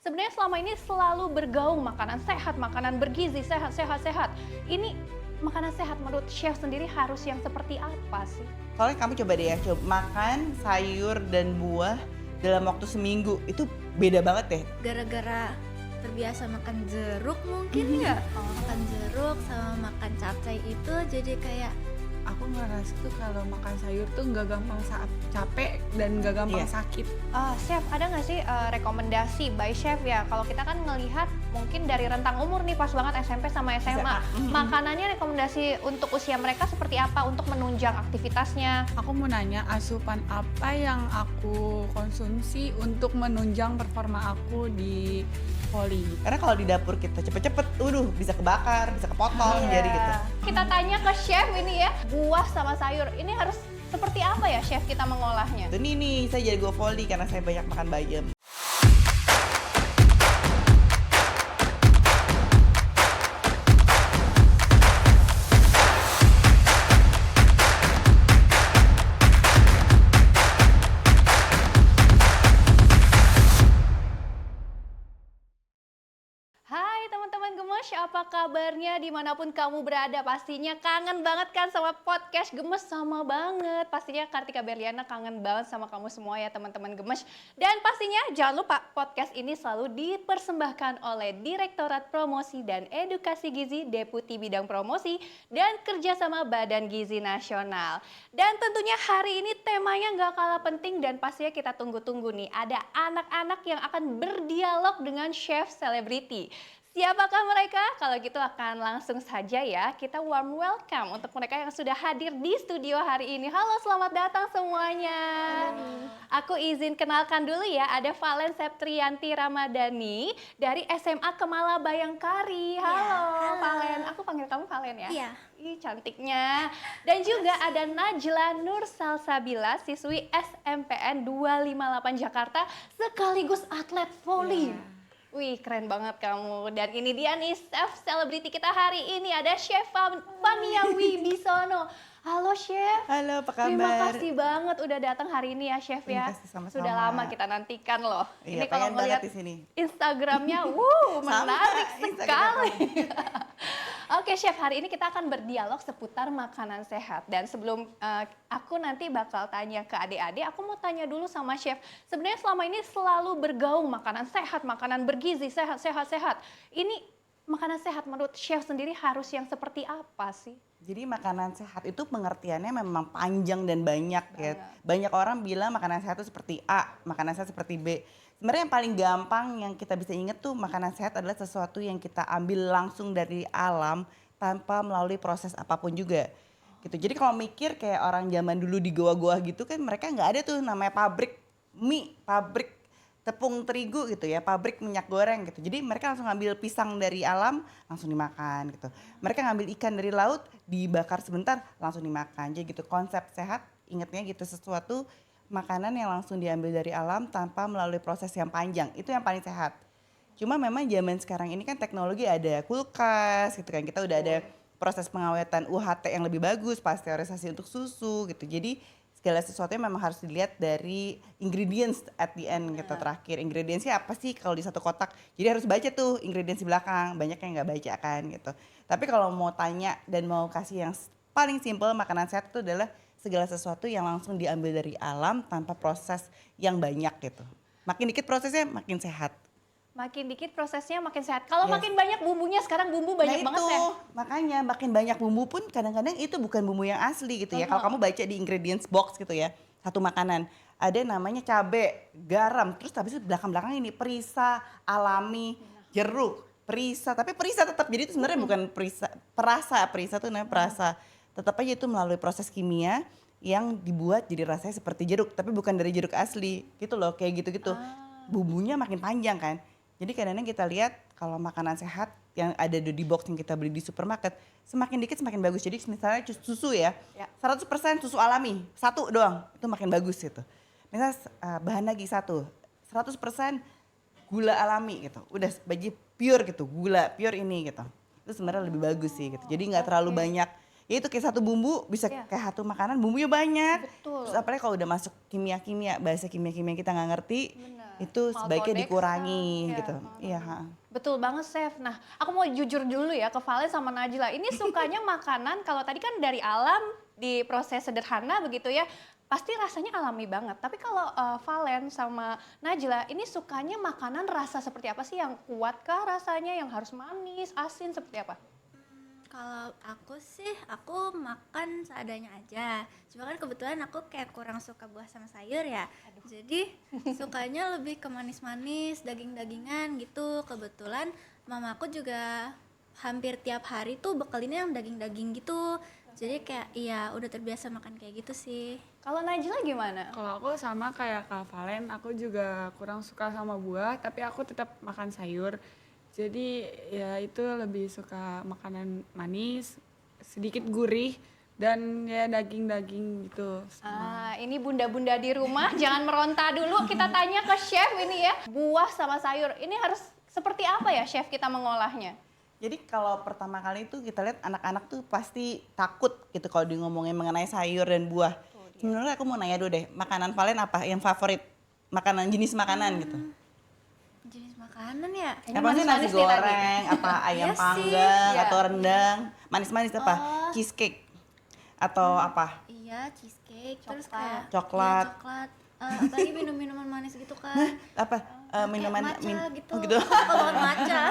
sebenarnya selama ini selalu bergaung makanan sehat, makanan bergizi, sehat. Ini makanan sehat menurut chef sendiri harus yang seperti apa sih? Soalnya kamu coba deh ya, coba makan sayur dan buah dalam waktu seminggu, itu beda banget deh. Gara-gara terbiasa makan jeruk mungkin ya. Makan jeruk sama makan capcay itu jadi kayak Aku ngerasa tuh kalau makan sayur tuh nggak gampang saat capek dan nggak gampang Iya. sakit. Chef, ada nggak sih rekomendasi by chef ya? Kalau kita kan ngelihat mungkin dari rentang umur nih pas banget SMP sama SMA. Makanannya rekomendasi untuk usia mereka seperti apa untuk menunjang aktivitasnya? Aku mau nanya asupan apa yang aku konsumsi untuk menunjang performa aku di voli. Karena kalau di dapur kita cepet-cepet, bisa kebakar, bisa kepotong, jadi gitu. Kita tanya ke chef ini ya, buah sama sayur ini harus seperti apa ya chef kita mengolahnya? Tuh nih, saya jago volley karena saya banyak makan bayam. Hai teman-teman Gemes, apa kabarnya dimanapun kamu berada? Pastinya kangen banget kan sama podcast Gemes, sama banget. Pastinya Kartika Berliana kangen banget sama kamu semua ya teman-teman Gemes. Dan pastinya jangan lupa podcast ini selalu dipersembahkan oleh Direktorat Promosi dan Edukasi Gizi, Deputi Bidang Promosi, dan kerjasama Badan Gizi Nasional. Dan tentunya hari ini temanya nggak kalah penting dan pastinya kita tunggu-tunggu nih. Ada anak-anak yang akan berdialog dengan chef selebriti. Siapakah mereka? Kalau gitu akan langsung saja ya, kita warm welcome untuk mereka yang sudah hadir di studio hari ini. Halo, selamat datang semuanya. Aku izin kenalkan dulu ya, ada Valen Septrianti Ramadhani dari SMA Kemala Bayangkari. Halo, halo. Valen. Aku panggil kamu Valen ya? Iya. Ih, cantiknya. Dan juga ada Najla Nur Salsabila, siswi SMPN 258 Jakarta, sekaligus atlet voli. Wih, keren banget kamu. Dan ini dia nih chef selebriti kita hari ini, ada Chef Fania Wibisono. Halo Chef. Halo, apa kabar? Terima kasih banget udah datang hari ini ya Chef ya. Terima kasih, sama-sama. Sudah lama kita nantikan loh. Iya, Ini kalau pengen banget ngeliat di sini. Instagramnya, menarik sekali. Oke Chef, hari ini kita akan berdialog seputar makanan sehat. Dan sebelum aku nanti bakal tanya ke adik-adik, aku mau tanya dulu sama Chef. Sebenarnya selama ini selalu bergaung makanan sehat, makanan bergizi, sehat. Ini makanan sehat menurut Chef sendiri harus yang seperti apa sih? Jadi makanan sehat itu pengertiannya memang panjang dan banyak ya. Banyak orang bilang makanan sehat itu seperti A, makanan sehat seperti B. Sebenarnya yang paling gampang yang kita bisa ingat tuh makanan sehat adalah sesuatu yang kita ambil langsung dari alam tanpa melalui proses apapun juga. Gitu. Jadi kalau mikir kayak orang zaman dulu di goa-goa gitu kan mereka nggak ada tuh namanya pabrik mie, pabrik tepung terigu gitu ya, pabrik minyak goreng gitu. Jadi mereka langsung ngambil pisang dari alam, langsung dimakan gitu. Mereka ngambil ikan dari laut, dibakar sebentar, langsung dimakan. Jadi gitu, konsep sehat, ingatnya gitu, sesuatu makanan yang langsung diambil dari alam tanpa melalui proses yang panjang. Itu yang paling sehat. Cuma memang zaman sekarang ini kan teknologi ada kulkas gitu kan. Kita udah ada proses pengawetan UHT yang lebih bagus, pasteurisasi untuk susu gitu. Jadi segala sesuatunya memang harus dilihat dari ingredients at the end gitu terakhir. Ingredientsnya apa sih kalau di satu kotak. Jadi harus baca tuh ingredients di belakang. Banyak yang nggak baca kan gitu. Tapi kalau mau tanya dan mau kasih yang paling simple, makanan sehat itu adalah segala sesuatu yang langsung diambil dari alam tanpa proses yang banyak gitu. Makin dikit prosesnya makin sehat. Makin dikit prosesnya makin sehat. Kalau Yes. makin banyak bumbunya, sekarang bumbu banyak banget Chef. Makanya makin banyak bumbu pun kadang-kadang itu bukan bumbu yang asli gitu ya. Kalau kamu baca di ingredients box gitu ya, satu makanan ada namanya cabe, garam, terus habis itu belakang-belakang ini perisa, alami, jeruk, perisa. Tapi perisa tetap jadi itu sebenarnya bukan perisa tuh namanya perasa. Tetap aja itu melalui proses kimia yang dibuat jadi rasanya seperti jeruk, tapi bukan dari jeruk asli gitu loh, kayak gitu-gitu. Bumbunya makin panjang kan. Jadi kadang-kadang kita lihat kalau makanan sehat yang ada di box yang kita beli di supermarket, semakin dikit semakin bagus. Jadi misalnya susu ya, 100% susu alami, satu doang, itu makin bagus gitu. Misalnya bahan lagi 100% gula alami gitu. Udah bagi pure gitu, gula pure ini gitu. Itu sebenarnya lebih bagus sih gitu. Jadi nggak terlalu banyak. Ya itu kayak satu bumbu bisa kayak satu makanan bumbunya banyak. Betul. Terus apalagi kalau udah masuk kimia-kimia, bahasa kimia-kimia kita nggak ngerti, itu sebaiknya Maltodextrin, dikurangi ya. gitu. Iya, heeh. Betul banget, Chef. Nah, aku mau jujur dulu ya ke Valen sama Najla. Ini sukanya makanan, kalau tadi kan dari alam, diproses sederhana begitu ya, pasti rasanya alami banget. Tapi kalau Valen sama Najla, ini sukanya makanan rasa seperti apa sih? Yang kuatkah rasanya, yang harus manis, asin, seperti apa? Kalau aku sih, aku makan seadanya aja. Cuma kan kebetulan aku kayak kurang suka buah sama sayur ya. Jadi sukanya lebih ke manis-manis, daging-dagingan gitu. Kebetulan mamaku juga hampir tiap hari tuh bekelinnya yang daging-daging gitu. Jadi kayak iya udah terbiasa makan kayak gitu sih. Kalau Najla gimana? Kalau aku sama kayak Kak Valen, aku juga kurang suka sama buah, tapi aku tetap makan sayur. Jadi ya itu lebih suka makanan manis, sedikit gurih, dan ya daging-daging gitu. Ini bunda-bunda di rumah jangan meronta dulu. Kita tanya ke chef ini ya. Buah sama sayur, ini harus seperti apa ya chef kita mengolahnya? Jadi kalau pertama kali itu kita lihat anak-anak tuh pasti takut gitu kalau di ngomongin mengenai sayur dan buah. Sebenarnya aku mau nanya dulu deh, makanan Valen apa yang favorit? Makanan jenis makanan gitu. Jenis makanan ya? Ini Apa sih nasi manis-manis nih tadi. goreng, apa ayam Iya sih. panggang Iya. atau rendang, manis-manis apa? Oh. Cheesecake atau apa? Iya, cheesecake, terus Coklat. kayak Coklat. iya, coklat. Apalagi minum-minuman manis gitu kan. Apa? Minuman Kayak matcha gitu. Oh gitu. Aku suka banget matcha.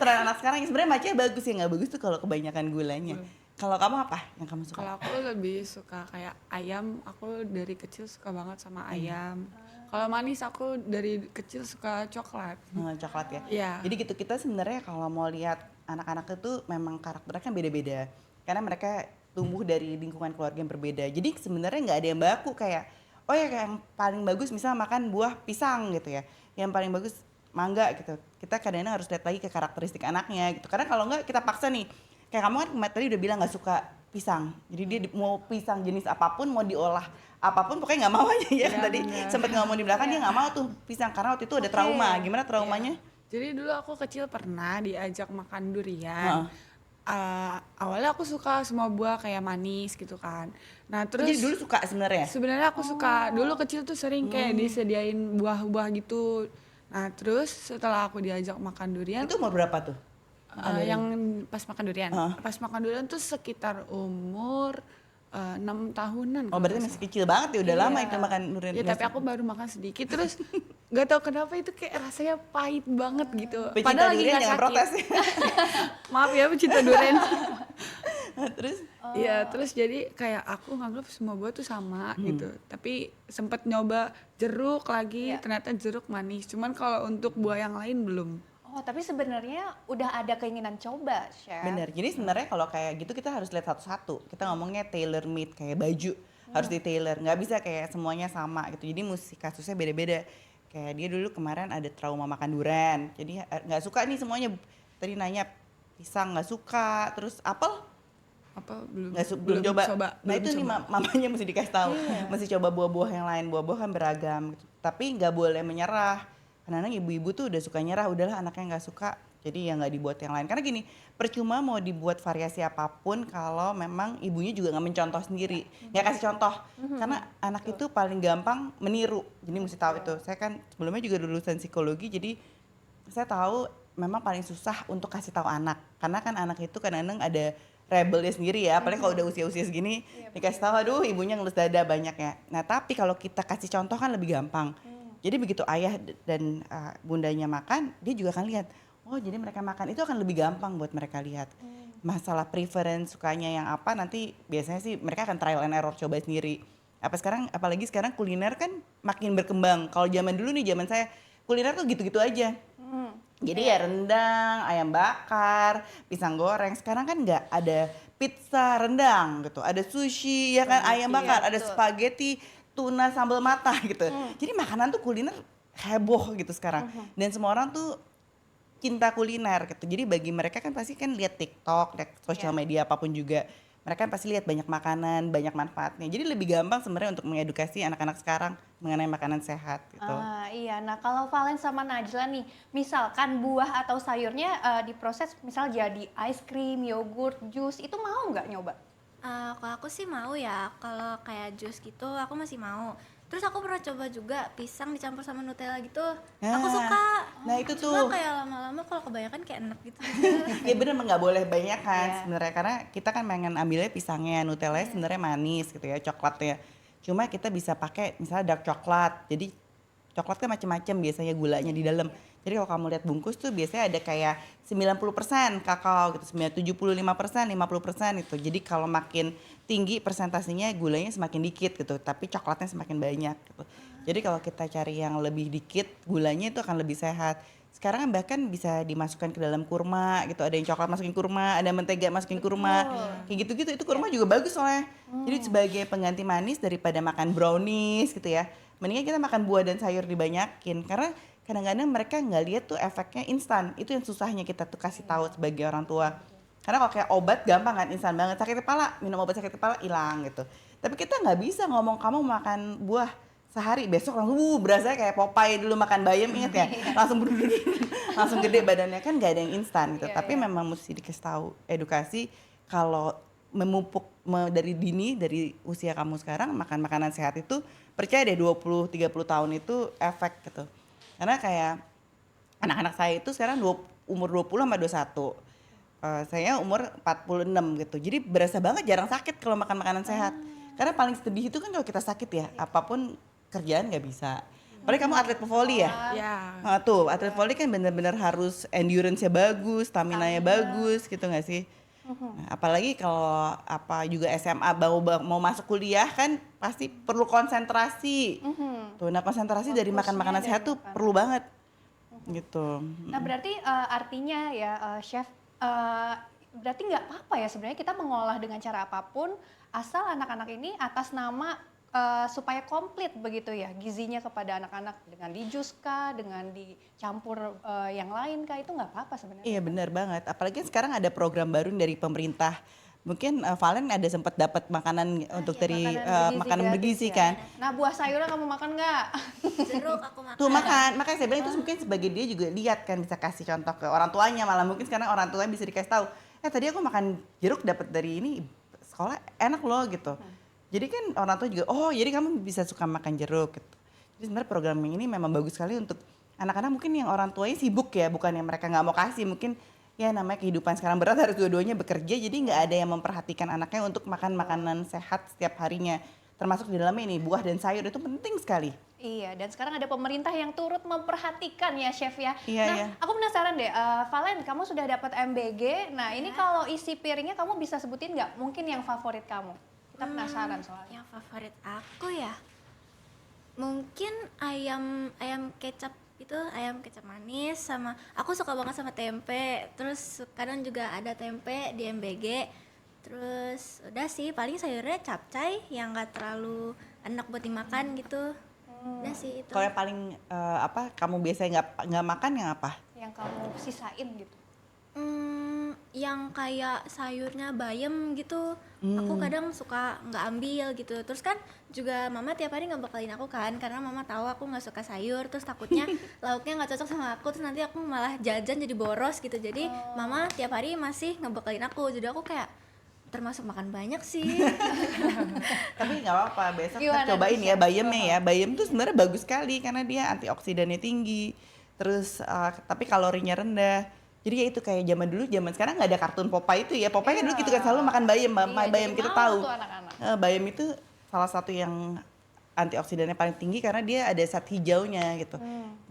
Tren anak sekarang sebenarnya matcha bagus ya, nggak bagus tuh kalau kebanyakan gulanya. Kalau kamu apa yang kamu suka? Kalau aku lebih suka kayak ayam, aku dari kecil suka banget sama ayam. Kalau manis aku dari kecil suka coklat. Coklat ya. Iya. Jadi gitu kita sebenarnya kalau mau lihat anak-anak itu memang karakternya kan beda-beda. Karena mereka tumbuh dari lingkungan keluarga yang berbeda. Jadi sebenarnya nggak ada yang baku kayak oh ya kayak yang paling bagus misalnya makan buah pisang gitu ya. Yang paling bagus mangga gitu. Kita kadang-kadang harus lihat lagi ke karakteristik anaknya gitu. Karena kalau nggak kita paksa nih. Kayak kamu kan tadi udah bilang nggak suka pisang. Jadi dia mau pisang jenis apapun mau diolah apapun pokoknya nggak mau aja ya kan Iya, tadi bener. sempet ngomong di belakang dia nggak mau tuh pisang karena waktu itu ada trauma. Gimana traumanya? Jadi dulu aku kecil pernah diajak makan Heeh. durian. Awalnya aku suka semua buah kayak manis gitu kan. Nah terus Jadi dulu suka sebenarnya. sebenarnya aku suka dulu kecil tuh sering kayak disediain buah-buah gitu. Nah terus setelah aku diajak makan durian, Itu umur berapa tuh? yang pas makan durian, Heeh. pas makan durian tuh sekitar umur 6 tahunan. Oh kalau berarti nggak masih kecil banget ya udah lama itu makan durian. Ya tapi aku baru makan sedikit terus nggak tahu kenapa itu kayak rasanya pahit banget gitu. pecinta durian nggak jangan sakit. protes ya. Maaf ya pecinta durian. Terus Iya terus jadi kayak aku nganggap semua buah tuh sama gitu. Tapi sempet nyoba jeruk lagi ternyata jeruk manis. Cuman kalau untuk buah yang lain belum. Oh, tapi sebenarnya udah ada keinginan coba, chef. bener. Jadi sebenarnya kalau kayak gitu kita harus lihat satu-satu. Kita ngomongnya tailor made kayak baju harus di tailor. Nggak bisa kayak semuanya sama gitu. Jadi mesti kasusnya beda-beda. Kayak dia dulu kemarin ada trauma makan durian. Jadi nggak suka nih semuanya. Tadi nanya pisang nggak suka. Terus apel Apa belum? belum coba. Nah belum itu nih coba. mamanya mesti dikasih tahu. Mesti coba buah-buah yang lain. Buah-buah kan beragam gitu. Tapi nggak boleh menyerah. Kadang-kadang ibu-ibu tuh udah suka nyerah. Udahlah anaknya nggak suka. Jadi ya nggak dibuat yang lain. Karena gini, percuma mau dibuat variasi apapun kalau memang ibunya juga nggak mencontoh sendiri. Nggak kasih contoh. Karena anak itu paling gampang meniru. Jadi mesti tahu itu. Saya kan sebelumnya juga lulusan psikologi. Jadi saya tahu memang paling susah untuk kasih tahu anak. Karena kan anak itu kadang-kadang ada rebelnya sendiri ya, apalagi kalau udah usia-usia segini dikasih tahu aduh ibunya ngelus dada banyak ya. Nah tapi kalau kita kasih contoh kan lebih gampang. Jadi begitu ayah dan bundanya makan, dia juga akan lihat. Oh jadi mereka makan itu akan lebih gampang buat mereka lihat. Masalah preference sukanya yang apa nanti biasanya sih mereka akan trial and error coba sendiri. Apalagi sekarang kuliner kan makin berkembang. Kalau zaman dulu nih zaman saya kuliner tuh gitu-gitu aja. Jadi ya rendang, ayam bakar, pisang goreng. Sekarang kan nggak ada pizza rendang gitu, ada sushi ya kan, ayam bakar, ada spaghetti, tuna sambal mata gitu. Jadi makanan tuh kuliner heboh gitu sekarang. Dan semua orang tuh cinta kuliner gitu. Jadi bagi mereka kan pasti kan lihat TikTok, lihat sosial media apapun juga. Mereka kan pasti lihat banyak makanan, banyak manfaatnya. Jadi lebih gampang sebenarnya untuk mengedukasi anak-anak sekarang mengenai makanan sehat gitu. Iya, nah kalau Valen sama Najla nih, misalkan buah atau sayurnya diproses misal jadi ice cream, yogurt, jus, itu mau nggak nyoba? Kalau aku sih mau ya, kalau kayak jus gitu aku masih mau. Terus aku pernah coba juga pisang dicampur sama Nutella gitu. Nah, Aku suka. nah itu Cuma tuh. kayak lama-lama kalau kebanyakan kayak enak gitu. Ya bener nggak boleh banyak kan Iya. sebenarnya, karena kita kan pengen ambilnya pisangnya, Nutellanya sebenarnya manis gitu ya, coklatnya. Cuma kita bisa pakai misalnya dark coklat. Jadi coklat kan macam-macam biasanya gulanya di dalam. Jadi kalau kamu lihat bungkus tuh biasanya ada kayak 90% kakao gitu, 75%, 50% itu. Jadi kalau makin tinggi persentasenya gulanya semakin dikit gitu, tapi coklatnya semakin banyak gitu. Jadi kalau kita cari yang lebih dikit gulanya itu akan lebih sehat. Sekarang kan bahkan bisa dimasukkan ke dalam kurma gitu, ada yang coklat masukin kurma, ada mentega masukin kurma, kayak gitu-gitu. Itu kurma juga bagus soalnya. Jadi sebagai pengganti manis daripada makan brownies gitu ya, mendingan kita makan buah dan sayur dibanyakin, karena kadang-kadang mereka nggak lihat tuh efeknya instan. Itu yang susahnya kita tuh kasih tahu sebagai orang tua. Karena kalau kayak obat gampang kan, instan banget, sakit kepala minum obat sakit kepala hilang gitu. Tapi kita nggak bisa ngomong kamu makan buah sehari besok langsung berasa kayak Popeye dulu makan bayam, inget ya, langsung langsung gede badannya, kan nggak ada yang instan gitu. Tapi memang mesti dikasih tahu edukasi kalau memupuk dari dini, dari usia kamu sekarang makan makanan sehat itu, percaya deh 20-30 tahun itu efek gitu. Karena kayak anak-anak saya itu sekarang umur 20 sama 21. Saya umur 46 gitu. Jadi berasa banget jarang sakit kalau makan makanan sehat. Karena paling sedih itu kan kalau kita sakit ya, apapun kerjaan nggak bisa. Apalagi kamu atlet voli ya. Ya. Nah, tuh atlet voli kan benar-benar harus endurance-nya bagus, stamina-nya bagus gitu nggak sih? Nah, apalagi kalau juga SMA mau masuk kuliah kan pasti perlu konsentrasi. Tuh, nah konsentrasi dari makan makanan sehat tuh perlu banget. Gitu. Nah berarti artinya ya chef, berarti nggak apa-apa ya sebenarnya kita mengolah dengan cara apapun asal anak-anak ini atas nama supaya komplit begitu ya gizinya kepada anak-anak, dengan di jus kah, dengan dicampur yang lain kah, itu nggak apa-apa sebenarnya. Iya benar banget. Apalagi sekarang ada program baru dari pemerintah. Mungkin Valen ada sempat dapat makanan untuk dari makanan bergizi gratis ya. kan. Nah buah sayurnya kamu makan nggak? Jeruk aku makan. Tuh makan, makanya saya bilang itu mungkin sebagai dia juga lihat kan, bisa kasih contoh ke orang tuanya, malah mungkin sekarang orang tuanya bisa dikasih tahu, tadi aku makan jeruk dapat dari ini sekolah enak loh gitu. Jadi kan orang tua juga, oh jadi kamu bisa suka makan jeruk gitu. Jadi sebenarnya program ini memang bagus sekali untuk anak-anak mungkin yang orang tuanya sibuk ya, bukan yang mereka nggak mau kasih, mungkin ya namanya kehidupan sekarang berat, harus dua-duanya bekerja, jadi nggak ada yang memperhatikan anaknya untuk makan makanan sehat setiap harinya. Termasuk di dalamnya ini buah dan sayur itu penting sekali. Iya, dan sekarang ada pemerintah yang turut memperhatikan ya chef ya. Iya, Nah iya. aku penasaran deh, Valen kamu sudah dapat MBG, nah ini kalau isi piringnya kamu bisa sebutin nggak mungkin yang favorit kamu? Kita penasaran soalnya. Yang favorit aku ya mungkin ayam kecap itu, ayam kecap manis, sama aku suka banget sama tempe. Terus kadang juga ada tempe di MBG. Terus udah sih paling sayurnya capcay yang nggak terlalu enak buat dimakan gitu. Udah sih itu. Kalau yang paling kamu biasanya nggak makan yang apa? Yang kamu sisain gitu. Yang kayak sayurnya bayam gitu, aku kadang suka nggak ambil gitu. Terus kan juga mama tiap hari ngebekelin aku kan, karena mama tahu aku nggak suka sayur, terus takutnya lauknya nggak cocok sama aku, terus nanti aku malah jajan jadi boros gitu. Jadi mama tiap hari masih ngebekelin aku, jadi aku kayak termasuk makan banyak sih. Tapi nggak apa-apa, besok kita Gimana cobain nih, ya Chef? bayamnya ya. Bayam tuh sebenarnya bagus sekali karena dia antioksidannya tinggi. Terus tapi kalorinya rendah. Jadi ya itu kayak zaman sekarang nggak ada kartun Popeye itu ya. Popeye kan dulu gitu kan selalu makan bayam, Iya, bayam jadi kita mau tahu. tuh anak-anak. Bayam itu salah satu yang antioksidannya paling tinggi karena dia ada zat hijaunya gitu.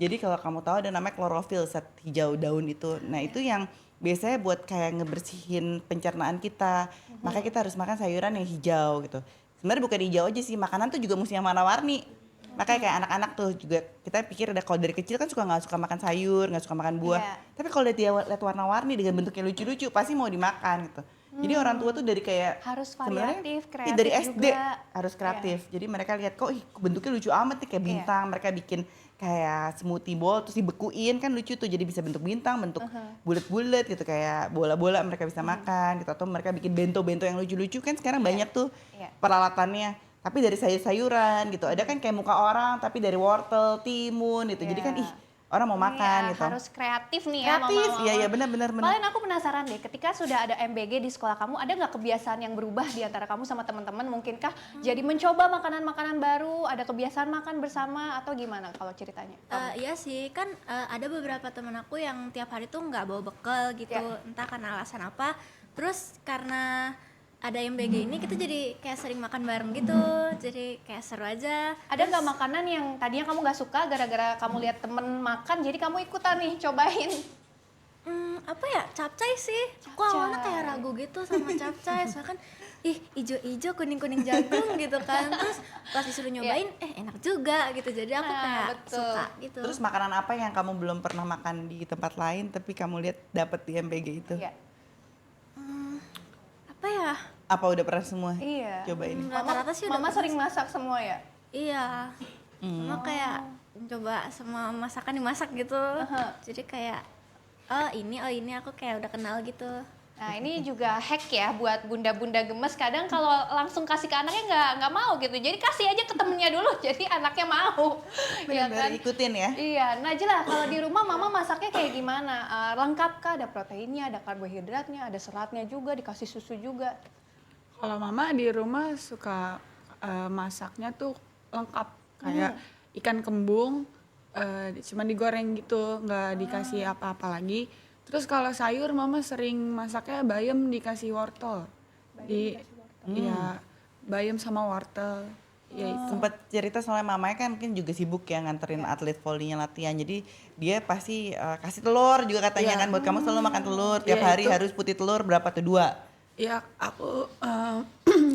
Jadi kalau kamu tahu ada namanya klorofil, zat hijau daun itu. Nah itu yang biasanya buat kayak ngebersihin pencernaan kita. Makanya kita harus makan sayuran yang hijau gitu. Sebenarnya bukan hijau aja sih, makanan tuh juga mesti yang warna-warni. Makanya kayak anak-anak tuh juga kita pikir kalau dari kecil kan nggak suka makan sayur, nggak suka makan buah. Iya. Tapi kalau dia lihat warna-warni dengan bentuknya lucu-lucu pasti mau dimakan gitu. Jadi orang tua tuh dari kayak Harus sebenarnya, variatif, iya, kreatif dari SD juga. harus kreatif. Jadi mereka lihat kok bentuknya lucu amat nih kayak bintang. Mereka bikin kayak smoothie bowl terus dibekuin kan lucu tuh, jadi bisa bentuk bintang, bentuk bulat-bulat gitu kayak bola-bola mereka bisa makan gitu. Atau mereka bikin bento-bento yang lucu-lucu kan sekarang banyak tuh peralatannya. Tapi dari sayur-sayuran gitu. Ada kan kayak muka orang tapi dari wortel, timun gitu. Jadi kan orang mau makan gitu. Harus kreatif nih ya Kreatif, mama-mama. iya benar. Paling aku penasaran deh, ketika sudah ada MBG di sekolah kamu, ada nggak kebiasaan yang berubah di antara kamu sama teman-teman? Mungkinkah jadi mencoba makanan-makanan baru, ada kebiasaan makan bersama atau gimana kalau ceritanya? Iya sih, kan ada beberapa teman aku yang tiap hari tuh nggak bawa bekal gitu, entah karena alasan apa. Terus karena ada MBG ini kita jadi kayak sering makan bareng gitu, jadi kayak seru aja. Ada nggak makanan yang tadinya kamu nggak suka gara-gara kamu lihat temen makan, jadi kamu ikutan nih cobain? Apa ya, capcay sih. Aku awalnya kayak ragu gitu sama capcay, soalnya kan ijo-ijo kuning-kuning jagung gitu kan. Terus pas disuruh nyobain, enak juga gitu. Jadi aku kayak suka gitu. Terus makanan apa yang kamu belum pernah makan di tempat lain tapi kamu lihat dapat di MBG itu? Iya. Apa ya? Apa udah pernah semua? Iya. Cobain. Rata-rata sih udah Mama sering masak semua ya? Iya. Mama kayak coba semua masakan dimasak gitu. Jadi kayak oh ini aku kayak udah kenal gitu. Nah ini juga hack ya buat bunda-bunda gemes, kadang kalau langsung kasih ke anaknya nggak mau gitu, jadi kasih aja ke temennya dulu jadi anaknya mau. Ya Benar-benar kan? ikutin ya. Iya, Najla kalau di rumah mama masaknya kayak gimana? Lengkap kah? Ada proteinnya, ada karbohidratnya, ada seratnya juga, dikasih susu juga. Kalau mama di rumah suka masaknya tuh lengkap, kayak ikan kembung cuma digoreng gitu, nggak dikasih apa-apa lagi. Terus kalau sayur mama sering masaknya bayam dikasih wortel. Iya, bayam sama wortel. Ya itu. Sempat cerita soalnya mamanya kan mungkin juga sibuk ya nganterin atlet volleynya latihan. Jadi dia pasti kasih telur juga katanya kan, buat kamu selalu makan telur tiap Iya, hari itu. harus putih telur berapa tuh, 2? Ya aku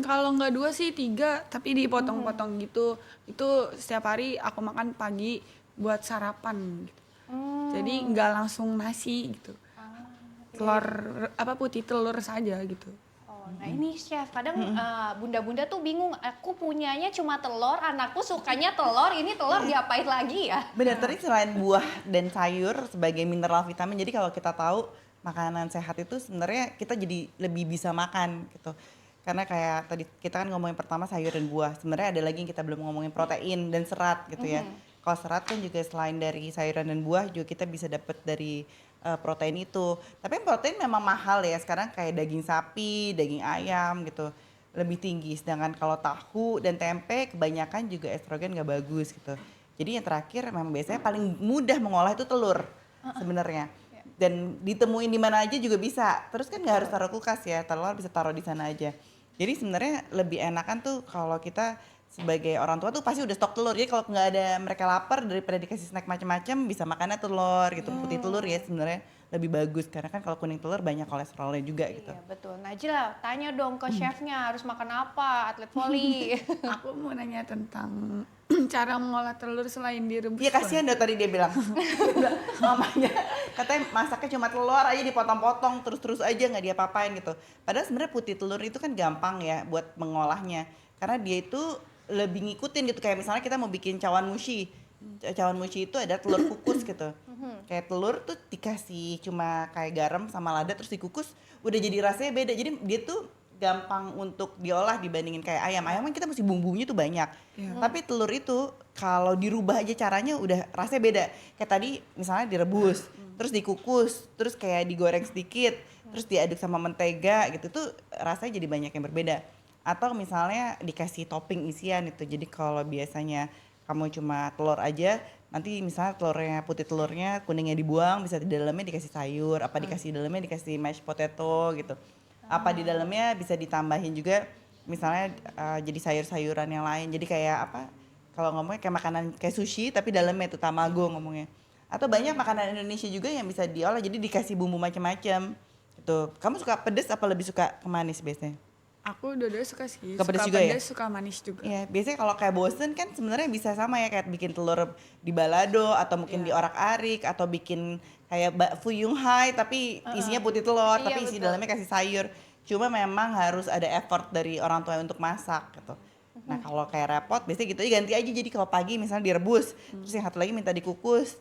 kalau nggak 2 sih 3, tapi dipotong-potong gitu. Itu setiap hari aku makan pagi buat sarapan gitu. Jadi nggak langsung nasi gitu. Telur putih telur saja gitu. Oh, nah ini chef, kadang bunda-bunda tuh bingung, aku punyanya cuma telur, anakku sukanya telur, ini telur diapain lagi ya? Benar, tadi selain buah dan sayur sebagai mineral vitamin, jadi kalau kita tahu makanan sehat itu sebenarnya kita jadi lebih bisa makan gitu. Karena kayak tadi kita kan ngomongin pertama sayur dan buah, sebenarnya ada lagi yang kita belum ngomongin, protein dan serat gitu ya. Kalau serat kan juga selain dari sayuran dan buah juga kita bisa dapat dari protein itu. Tapi protein memang mahal ya sekarang, kayak daging sapi, daging ayam gitu lebih tinggi. Sedangkan kalau tahu dan tempe kebanyakan juga estrogen gak bagus gitu. Jadi yang terakhir memang biasanya paling mudah mengolah itu telur sebenarnya. Dan ditemuin di mana aja juga bisa. Terus kan nggak harus taruh kulkas ya, telur bisa taruh di sana aja. Jadi sebenarnya lebih enakan tuh kalau kita sebagai orang tua tuh pasti udah stok telur. Jadi kalau nggak ada mereka lapar, daripada dikasih snack macam-macam, bisa makannya telur gitu. Putih telur ya sebenarnya lebih bagus, karena kan kalau kuning telur banyak kolesterolnya juga gitu. Iya betul. Najla, tanya dong ke chefnya harus makan apa atlet volley. Aku mau nanya tentang cara mengolah telur selain direbus. Iya kasihan dong tadi dia bilang. Mamanya katanya masaknya cuma telur aja dipotong-potong terus-terus aja nggak diapa-apain gitu. Padahal sebenarnya putih telur itu kan gampang ya buat mengolahnya. Karena dia itu lebih ngikutin gitu, kayak misalnya kita mau bikin cawan mushi. Cawan mushi itu ada telur kukus gitu. Kayak telur tuh dikasih cuma kayak garam sama lada terus dikukus, udah jadi rasanya beda. Jadi dia tuh gampang untuk diolah dibandingin kayak ayam. Ayam kan kita mesti bumbunya tuh banyak. Tapi telur itu kalau dirubah aja caranya udah rasanya beda. Kayak tadi misalnya direbus, terus dikukus, terus kayak digoreng sedikit, terus diaduk sama mentega gitu tuh rasanya jadi banyak yang berbeda. Atau misalnya dikasih topping isian itu. Jadi kalau biasanya kamu cuma telur aja, nanti misalnya telurnya, putih telurnya, kuningnya dibuang, bisa di dalamnya dikasih sayur, apa dikasih di dalamnya dikasih mashed potato gitu. Apa di dalamnya bisa ditambahin juga misalnya jadi sayur-sayuran yang lain. Jadi kayak apa? Kalau ngomongnya kayak makanan kayak sushi tapi dalamnya itu tamago ngomongnya. Atau banyak makanan Indonesia juga yang bisa diolah jadi dikasih bumbu macam-macam. Gitu. Kamu suka pedes apa lebih suka ke manis biasanya? Aku dua-duanya suka sih. Suka pedas Suka juga ya? pedas, suka manis juga. Iya, biasanya kalau kayak bosen kan sebenarnya bisa sama ya, kayak bikin telur di balado atau mungkin di orak-arik atau bikin kayak fuyung hai tapi isinya putih telur tapi isi dalamnya kasih sayur. Cuma memang harus ada effort dari orang tua untuk masak gitu. Nah kalau kayak repot biasanya gitu aja, ganti aja, jadi kalau pagi misalnya direbus, terus yang satu lagi minta dikukus.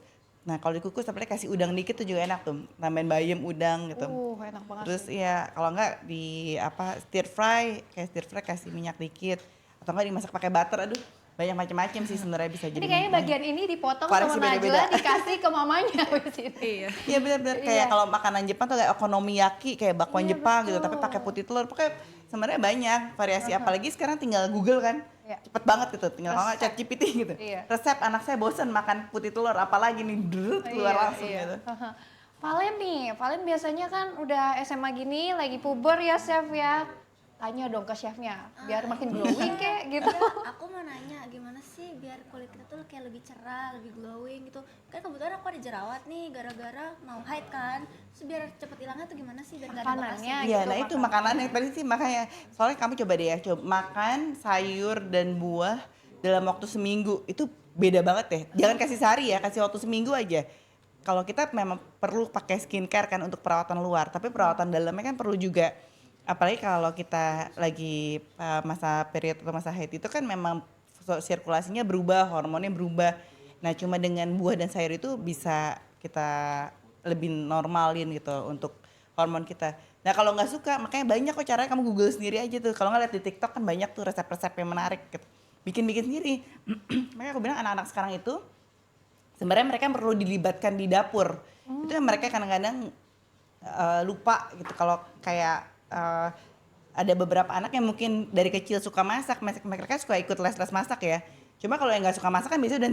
Nah kalau dikukus tapi kasih udang dikit tuh juga enak tuh, tambahin bayam udang gitu. Enak banget. Terus ya kalau enggak di stir fry, kayak stir fry kasih minyak dikit atau enggak dimasak pakai butter, aduh banyak macam-macam sih sebenarnya bisa jadi. Ini kayaknya bagian ini dipotong Variasi sama Najla beda-beda. dikasih ke mamanya di sini. Iya. Iya benar-benar kayak kalau makanan Jepang tuh kayak okonomiyaki kayak bakwan Iya, Jepang gitu, betul. tapi pakai putih telur. Pokoknya sebenarnya banyak variasi, apalagi sekarang tinggal Google kan. Iya. Cepet banget gitu, tinggal kalau nggak ChatGPT gitu. Iya. Resep anak saya bosan makan putih telur, apalagi nih keluar langsung gitu. Valen nih, Valen biasanya kan udah SMA gini, lagi puber ya chef ya. Tanya dong ke chefnya, biar makin glowing kayak gitu. Aku mau nanya gimana sih biar kulit kita tuh kayak lebih cerah, lebih glowing gitu. Kan kebetulan aku ada jerawat nih gara-gara mau haid kan. Terus biar cepet hilangnya tuh gimana sih biar gak ada Makanannya bekasnya? Iya, gitu, nah itu makanan yang tadi sih makanya. Soalnya kamu coba deh ya, coba makan sayur dan buah dalam waktu seminggu. Itu beda banget deh. Jangan kasih sehari ya, kasih waktu seminggu aja. Kalau kita memang perlu pakai skincare kan untuk perawatan luar, tapi perawatan dalamnya kan perlu juga. Apalagi kalau kita lagi masa period atau masa haid itu kan memang sirkulasinya berubah, hormonnya berubah. Nah cuma dengan buah dan sayur itu bisa kita lebih normalin gitu untuk hormon kita. Nah kalau nggak suka makanya banyak kok caranya, kamu Google sendiri aja tuh. Kalau nggak lihat di TikTok kan banyak tuh resep-resep yang menarik gitu. Bikin-bikin sendiri. Makanya aku bilang anak-anak sekarang itu sebenarnya mereka perlu dilibatkan di dapur. Itu yang mereka kadang-kadang lupa gitu. Kalau kayak ada beberapa anak yang mungkin dari kecil suka masak, mereka suka ikut les-les masak ya. Cuma kalau yang nggak suka masak kan biasanya udah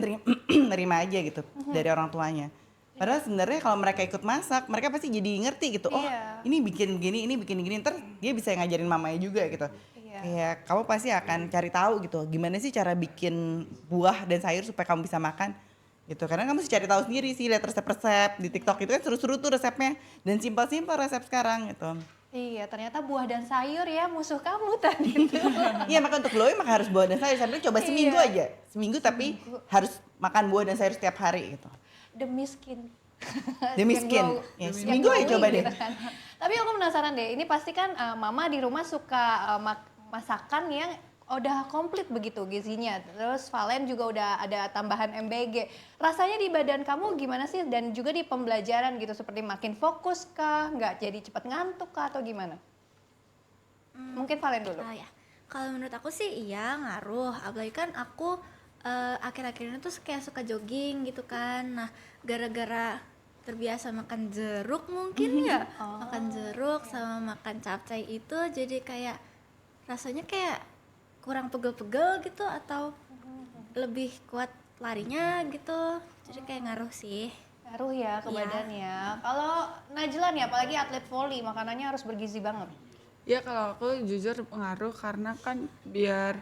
nerima aja gitu dari orang tuanya. Padahal sebenarnya kalau mereka ikut masak, mereka pasti jadi ngerti gitu. Oh, Iya. ini bikin gini, ntar dia bisa ngajarin mamanya juga gitu. Iya. Kayak kamu pasti akan cari tahu gitu, gimana sih cara bikin buah dan sayur supaya kamu bisa makan gitu. Karena kamu mesti cari tahu sendiri sih, lihat resep-resep di TikTok itu kan seru-seru tuh resepnya dan simpel-simpel resep sekarang gitu. Iya, ternyata buah dan sayur ya musuh kamu tadi tuh. Iya, maka untuk glowing maka harus buah dan sayur. Sambil coba seminggu Iya. aja, seminggu tapi harus makan buah dan sayur setiap hari gitu. Demi skin. Demi Yang skin. glow- Ya, yang seminggu aja glowing coba deh. gitu kan. Tapi aku penasaran deh, ini pasti kan mama di rumah suka masakan yang udah komplit begitu gizinya. Terus Valen juga udah ada tambahan MBG. Rasanya di badan kamu gimana sih? Dan juga di pembelajaran gitu, seperti makin fokus kah? Nggak jadi cepet ngantuk kah atau gimana? Mungkin Valen dulu. Oh ya, kalau menurut aku sih iya ngaruh. Apalagi kan aku akhir-akhir ini tuh kayak suka jogging gitu kan. Nah, gara-gara terbiasa makan jeruk mungkin ya, makan jeruk sama makan capcay itu jadi kayak rasanya kayak kurang pegel-pegel gitu atau lebih kuat larinya gitu. Jadi kayak ngaruh sih. Ngaruh ya ke Iya. badannya. Kalau Najla nih, apalagi atlet voli, makanannya harus bergizi banget. Ya kalau aku jujur pengaruh karena kan biar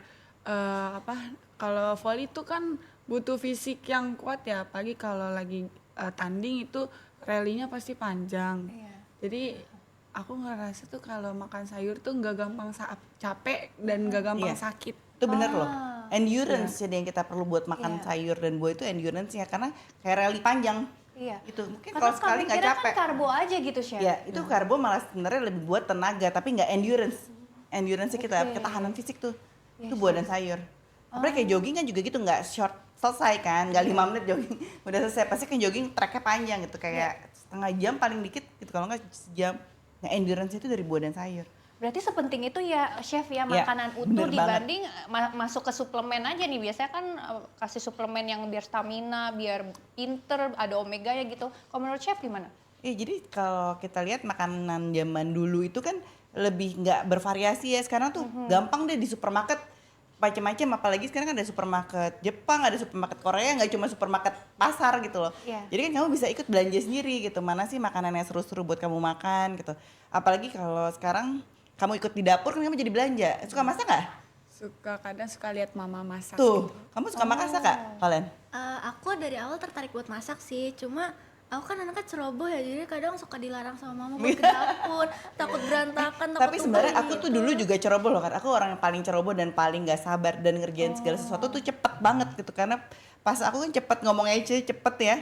kalau volley itu kan butuh fisik yang kuat ya, apalagi kalau lagi tanding itu rallynya pasti panjang. Iya. Jadi aku ngerasa tuh kalau makan sayur tuh nggak gampang capek dan nggak gampang Iya. sakit. Itu bener loh. Ah. Endurance jadi yang kita perlu buat makan Iya. sayur dan buah itu endurance ya, karena kayak rally panjang. Iya. Itu mungkin Karena kalau sekali kami nggak kira capek. kan karbo aja gitu, Chef. Ya, itu karbo malah sebenarnya lebih buat tenaga tapi nggak endurance. Endurance kita Oke. ketahanan fisik tuh. Iya Itu buah dan sayur. Apalagi kayak jogging kan juga gitu, nggak short selesai kan, nggak 5 menit jogging udah selesai. Pasti kan jogging tracknya panjang gitu, kayak setengah jam paling dikit gitu, kalau nggak sejam. Nah endurance itu dari buah dan sayur. Berarti sepenting itu ya, Chef ya, Ya, makanan utuh bener banget. dibanding masuk ke suplemen aja nih. Biasanya kan kasih suplemen yang biar stamina, biar pinter, ada omega ya gitu. Kalau menurut Chef gimana? Jadi kalau kita lihat makanan zaman dulu itu kan lebih nggak bervariasi ya. Sekarang tuh gampang deh di supermarket macam-macam. Apalagi sekarang kan ada supermarket Jepang, ada supermarket Korea, nggak cuma supermarket pasar gitu loh. Iya. Jadi kan kamu bisa ikut belanja sendiri gitu. Mana sih makanan yang seru-seru buat kamu makan gitu. Apalagi kalau sekarang kamu ikut di dapur kan kamu jadi belanja. Suka masak nggak? Kadang suka lihat mama masak. Tuh, gitu. kamu suka masak Kak, Valen? Aku dari awal tertarik buat masak sih, cuma aku kan anaknya ceroboh ya, jadi kadang suka dilarang sama mama buat ke dapur, takut berantakan, takut Tapi sebenarnya tumpah aku tuh gitu. dulu juga ceroboh loh kan. Aku orang yang paling ceroboh dan paling gak sabar dan ngerjain segala sesuatu tuh cepet banget gitu. Karena pas aku kan cepet ngomong aja cepet ya.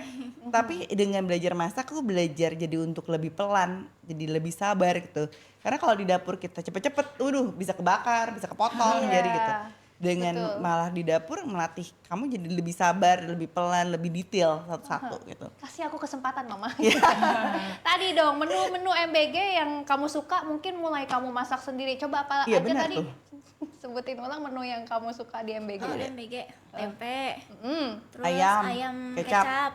Tapi dengan belajar masak aku belajar jadi untuk lebih pelan, jadi lebih sabar gitu. Karena kalau di dapur kita cepet-cepet, waduh bisa kebakar, bisa kepotong Iya, jadi gitu. Dengan betul. malah di dapur melatih kamu jadi lebih sabar, lebih pelan, lebih detail satu-satu gitu. Kasih aku kesempatan, Mama. Iya. Tadi dong, menu-menu MBG yang kamu suka mungkin mulai kamu masak sendiri. Coba apa Iya aja benar tadi? tuh. Sebutin ulang menu yang kamu suka di MBG. Oh, MBG, tempe, terus Ayam, ayam kecap. kecap,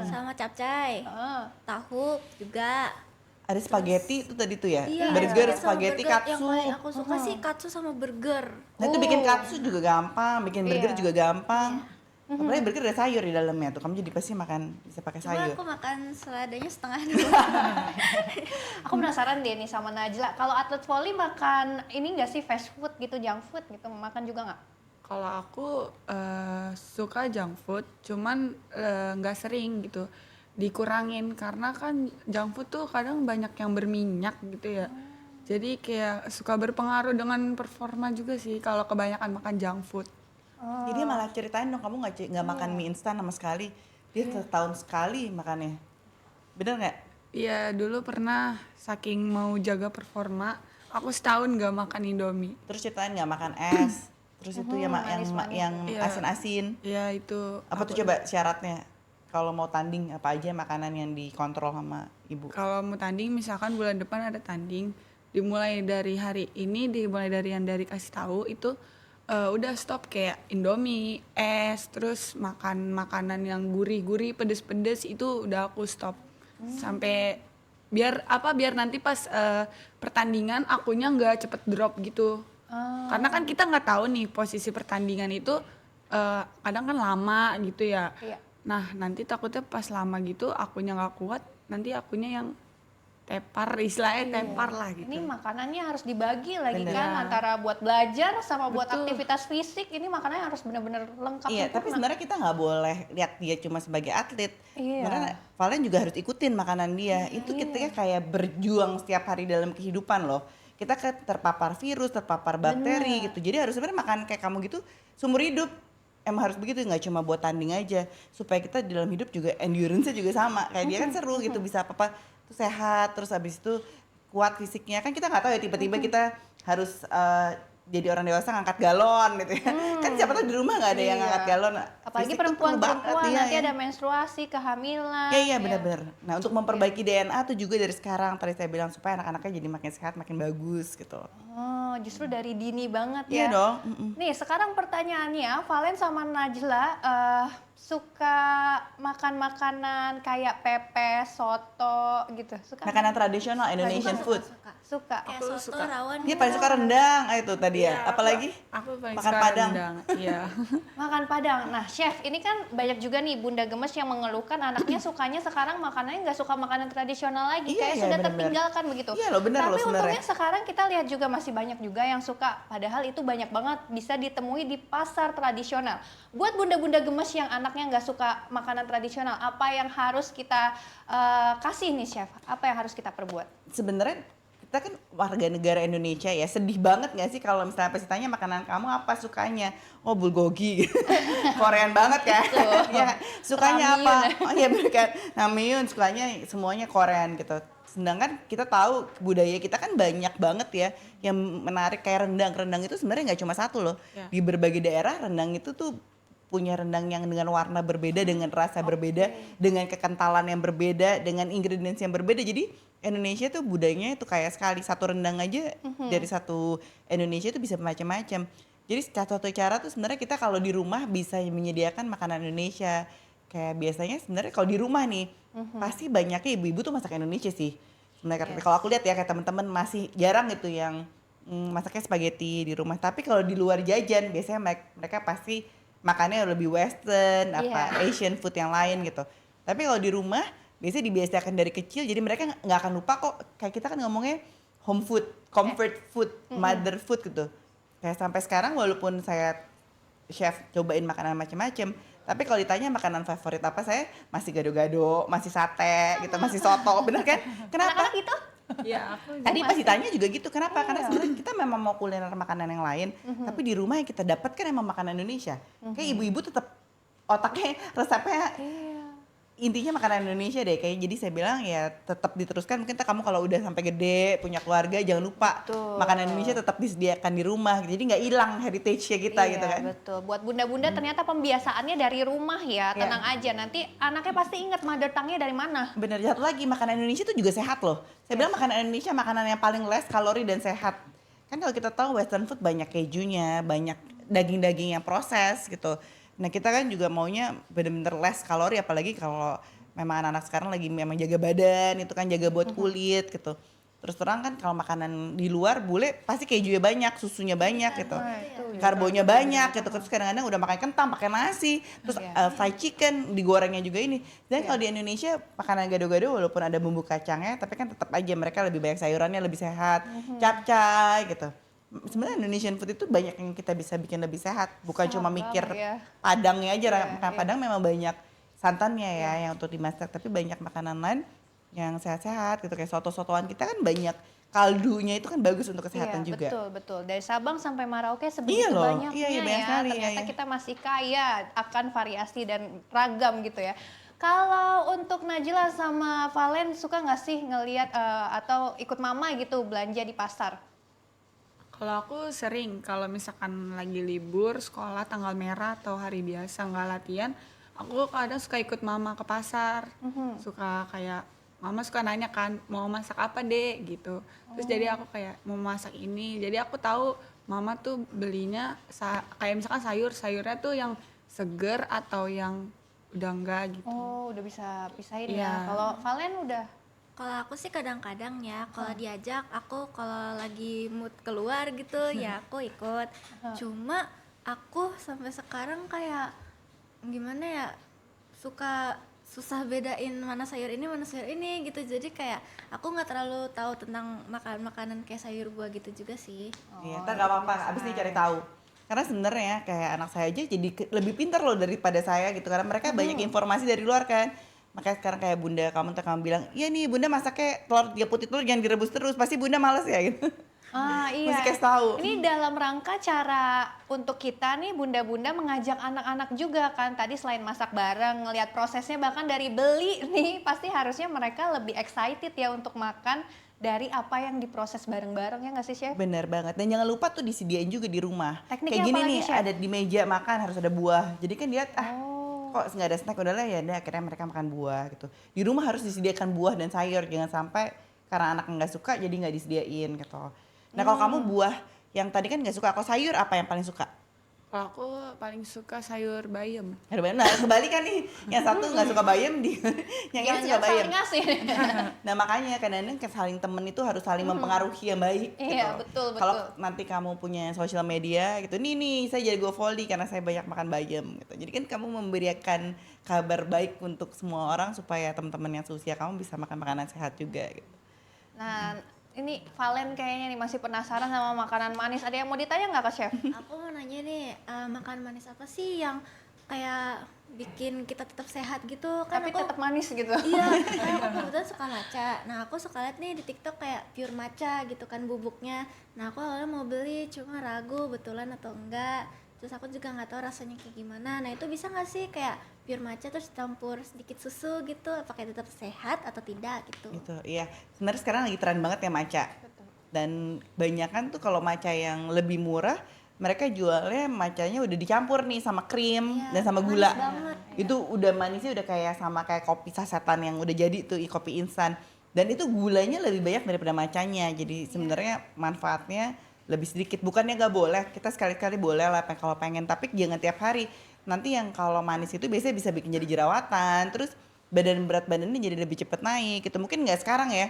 sama capcay, tahu juga. Ada spaghetti itu tadi tuh ya? Iya, Burger, sama spaghetti, burger. Yang katsu. paling aku suka sih katsu sama burger. Nah itu bikin katsu juga gampang, bikin burger Iya. juga gampang. Apalagi burger ada sayur di dalamnya tuh, kamu jadi pasti makan bisa pakai Cuma sayur. aku makan seladanya setengah dulu. Aku penasaran deh nih sama Najla. Kalau atlet voli makan ini nggak sih fast food gitu, junk food gitu, makan juga nggak? Kalau aku suka junk food, cuman nggak sering gitu, dikurangin karena kan junk food tuh kadang banyak yang berminyak gitu ya. Jadi kayak suka berpengaruh dengan performa juga sih kalau kebanyakan makan junk food. Jadi dia malah ceritain dong, kamu nggak makan mie instan sama sekali. Dia setahun sekali makannya. Bener nggak? Iya, dulu pernah saking mau jaga performa, aku setahun nggak makan Indomie. Terus ceritain nggak makan es. Terus itu yang yang Iya. asin-asin. Ya itu. Apa tuh coba syaratnya? Kalau mau tanding apa aja makanan yang dikontrol sama ibu? Kalau mau tanding, misalkan bulan depan ada tanding, dimulai dari hari ini, dimulai dari yang dari kasih tahu itu udah stop kayak Indomie, es, terus makan makanan yang gurih-gurih, pedes-pedes itu udah aku stop. Sampai biar nanti pas pertandingan akunya nggak cepet drop gitu. Karena kan kita nggak tahu nih posisi pertandingan itu kadang kan lama gitu ya. Iya. Nah nanti takutnya pas lama gitu akunya nggak kuat, nanti akunya yang tepar, istilahnya tepar lah gitu. Ini makanannya harus dibagi lagi Bener. kan antara buat belajar sama buat Betul. aktivitas fisik. Ini makanannya harus benar-benar lengkap. Iya, tapi sempurna. sebenarnya kita nggak boleh lihat dia cuma sebagai atlet. Iya. Karena Valen juga harus ikutin makanan dia. Itu kita kayak berjuang setiap hari dalam kehidupan loh. Kita kan terpapar virus, terpapar bakteri gitu. Jadi harus sebenarnya makan kayak kamu gitu seumur hidup. Emang harus begitu, nggak cuma buat tanding aja. Supaya kita di dalam hidup juga endurance-nya juga sama. Kayak dia kan seru gitu, bisa apa-apa tuh sehat, terus habis itu kuat fisiknya. Kan kita nggak tahu ya tiba-tiba kita harus jadi orang dewasa ngangkat galon gitu ya. Kan siapa tahu di rumah nggak ada yang Iya. ngangkat galon. Apalagi Fisik tuh perlu banget, perempuan-perempuan iya, nanti iya. ada menstruasi, kehamilan. Iya benar-benar. Nah untuk memperbaiki DNA tuh juga dari sekarang tadi saya bilang supaya anak-anaknya jadi makin sehat, makin bagus gitu. Oh, justru dari dini banget Iya ya. dong. Nih, sekarang pertanyaannya, Valen sama Najla suka makan makanan kayak pepes, soto gitu. Suka? Makanan tradisional Indonesian Suka, food. suka. Suka. Kayak Aku soto, suka. rawon. Dia paling suka rendang, itu tadi ya. Apalagi Aku paling makan suka Padang. rendang. Iya. Makan Padang. Nah, Chef, ini kan banyak juga nih Bunda Gemes yang mengeluhkan anaknya sukanya sekarang makanannya nggak suka makanan tradisional lagi. Iya, Kayak iya, sudah benar-benar. tertinggalkan begitu. Iya loh, benar Tapi loh sebenarnya. untungnya sekarang kita lihat juga masih banyak juga yang suka. Padahal itu banyak banget bisa ditemui di pasar tradisional. Buat bunda-bunda gemes yang anaknya nggak suka makanan tradisional, apa yang harus kita kasih nih Chef? Apa yang harus kita perbuat? Sebenarnya kita kan warga negara Indonesia ya, sedih banget gak sih kalau misalnya pasti tanya makanan kamu apa sukanya? Oh bulgogi, Korean banget kan? Ya, sukanya Ramyun. apa? Oh iya bener kan, Namyun sukanya semuanya Korean gitu. Sedangkan kita tahu budaya kita kan banyak banget ya yang menarik kayak rendang. Rendang itu sebenarnya nggak cuma satu loh. Ya. Di berbagai daerah rendang itu tuh punya rendang yang dengan warna berbeda, dengan rasa berbeda, dengan kekentalan yang berbeda, dengan ingredients yang berbeda. Jadi Indonesia tuh budayanya itu kayak sekali satu rendang aja dari satu Indonesia itu bisa macam-macam. Jadi satu cara tuh sebenarnya kita kalau di rumah bisa menyediakan makanan Indonesia. Kayak biasanya sebenarnya kalau di rumah nih pasti banyaknya ibu-ibu tuh masak Indonesia sih. Sebenarnya kalau aku lihat ya kayak teman-teman masih jarang gitu yang masaknya spaghetti di rumah. Tapi kalau di luar jajan biasanya mereka pasti makannya lebih western, apa Asian food yang lain gitu. Tapi kalau di rumah biasanya dibiasakan dari kecil, jadi mereka nggak akan lupa kok. Kayak kita kan ngomongnya home food, comfort food, mother food gitu. Kayak sampai sekarang walaupun saya chef cobain makanan macam-macam, tapi kalau ditanya makanan favorit apa, saya masih gado-gado, masih sate gitu, masih soto, bener kan? Kenapa? Anak-anak itu? Iya, aku Tadi pas ditanya juga gitu, kenapa? Karena sebenarnya kita memang mau kuliner makanan yang lain, tapi di rumah yang kita dapatkan emang makanan Indonesia. Kayak ibu-ibu tetap otaknya resepnya intinya makanan Indonesia deh. Kayak jadi saya bilang ya tetap diteruskan. Mungkin kamu kalau udah sampai gede punya keluarga jangan lupa makanan Indonesia tetap disediakan di rumah. Jadi nggak hilang heritage-nya kita gitu kan. Betul. Buat bunda-bunda ternyata pembiasaannya dari rumah ya. Tenang aja, nanti anaknya pasti ingat mother tongue-nya dari mana. Bener, satu lagi makanan Indonesia itu juga sehat loh. Saya bilang makanan Indonesia makanan yang paling less kalori dan sehat. Kan kalau kita tahu western food banyak kejunya, banyak daging-daging yang proses gitu. Nah kita kan juga maunya bener-bener less kalori, apalagi kalau memang anak-anak sekarang lagi memang jaga badan, itu kan jaga buat kulit gitu. Terus terang kan kalau makanan di luar bule pasti kejunya banyak, susunya banyak gitu. Karbonya banyak gitu. Terus kadang-kadang udah makan kentang pakai nasi, terus fried chicken digorengnya juga ini. Dan kalau di Indonesia makanan gado-gado walaupun ada bumbu kacangnya, tapi kan tetap aja mereka lebih banyak sayurannya, lebih sehat, capcay gitu. Sebenarnya Indonesian food itu banyak yang kita bisa bikin lebih sehat, bukan cuma mikir padangnya aja. Makan padang memang banyak santannya ya yang untuk dimasak, tapi banyak makanan lain yang sehat-sehat gitu, kayak soto-sotoan kita kan banyak kaldunya, itu kan bagus untuk kesehatan juga. Betul. Dari Sabang sampai Merauke sebegitu loh, banyaknya iya, banyak ya. sekali, Ternyata iya. kita masih kaya akan variasi dan ragam gitu ya. Kalau untuk Najila sama Valen suka nggak sih ngelihat atau ikut mama gitu belanja di pasar? Kalau aku sering, kalau misalkan lagi libur, sekolah tanggal merah atau hari biasa nggak latihan, aku kadang suka ikut mama ke pasar. Suka kayak, mama suka nanya kan, mau masak apa dek gitu. Terus jadi aku kayak mau masak ini. Jadi aku tahu mama tuh belinya kayak misalkan sayurnya tuh yang seger atau yang udah enggak gitu. Oh, udah bisa pisahin Iya. ya. Kalau Valen udah. Kalau aku sih kadang-kadang ya, kalau diajak aku kalau lagi mood keluar gitu ya aku ikut. Cuma aku sampai sekarang kayak gimana ya, susah bedain mana sayur ini gitu. Jadi kayak aku nggak terlalu tahu tentang makanan kayak sayur buah gitu juga sih. Iya, ntar gak apa-apa, abis nih cari tahu. Karena sebenarnya kayak anak saya aja jadi lebih pintar loh daripada saya gitu, karena mereka banyak informasi dari luar kan. Makanya sekarang kayak bunda kamu bilang, iya nih bunda masaknya telur 3 putih telur jangan direbus terus, pasti bunda males ya gitu. Iya. Mesti kasih tahu. Ini dalam rangka cara untuk kita nih bunda-bunda mengajak anak-anak juga kan. Tadi selain masak bareng, ngelihat prosesnya bahkan dari beli nih, pasti harusnya mereka lebih excited ya untuk makan dari apa yang diproses bareng-bareng, ya nggak sih Chef? Bener banget, dan jangan lupa tuh disediain juga di rumah. Tekniknya Kayak gini apa lagi, nih, Chef? ada di meja makan harus ada buah. Jadi kan dia kok nggak ada snack, udahlah ya deh akhirnya mereka makan buah gitu. Di rumah harus disediakan buah dan sayur, jangan sampai karena anak nggak suka jadi nggak disediain gitu. Nah kalau kamu buah yang tadi kan nggak suka, kalau sayur apa yang paling suka? Kalau aku paling suka sayur bayam. Ada benar, kebalikan nih. Yang satu nggak suka bayam, yang ini suka Jangan bayam. saling ngasih. Nah makanya kadang-kadang saling temen itu harus saling mempengaruhi yang baik. Iya, gitu. betul. Kalau nanti kamu punya sosial media gitu, nih saya jadi Gofoldi karena saya banyak makan bayam gitu. Jadi kan kamu memberikan kabar baik untuk semua orang supaya teman-teman yang seusia kamu bisa makan makanan sehat juga gitu. Nah, ini Valen kayaknya nih masih penasaran sama makanan manis. Ada yang mau ditanya nggak ke Chef? Aku mau nanya nih, makan manis apa sih yang kayak bikin kita tetap sehat gitu? Kan Tapi aku tetap manis gitu. iya, kayak aku kebetulan suka matcha. Nah aku suka liat nih di TikTok kayak pure matcha gitu kan bubuknya. Nah aku awalnya mau beli cuma ragu betulan atau enggak. Terus aku juga nggak tahu rasanya kayak gimana. Nah itu bisa nggak sih kayak pure matcha terus campur sedikit susu gitu? Apakah tetap sehat atau tidak gitu? Gitu, iya. Sebenarnya sekarang lagi tren banget ya matcha. Dan banyakan tuh kalau matcha yang lebih murah, mereka jualnya matchanya udah dicampur nih sama krim dan sama gula. Itu udah manisnya udah kayak sama kayak kopi sasetan yang udah jadi tuh kopi instan. Dan itu gulanya lebih banyak daripada matchanya. Jadi sebenarnya manfaatnya lebih sedikit. Bukannya nggak boleh, kita sekali-kali boleh lah kalau pengen, tapi jangan tiap hari. Nanti yang kalau manis itu biasanya bisa bikin jadi jerawatan, terus berat badannya jadi lebih cepet naik gitu. Mungkin nggak sekarang ya,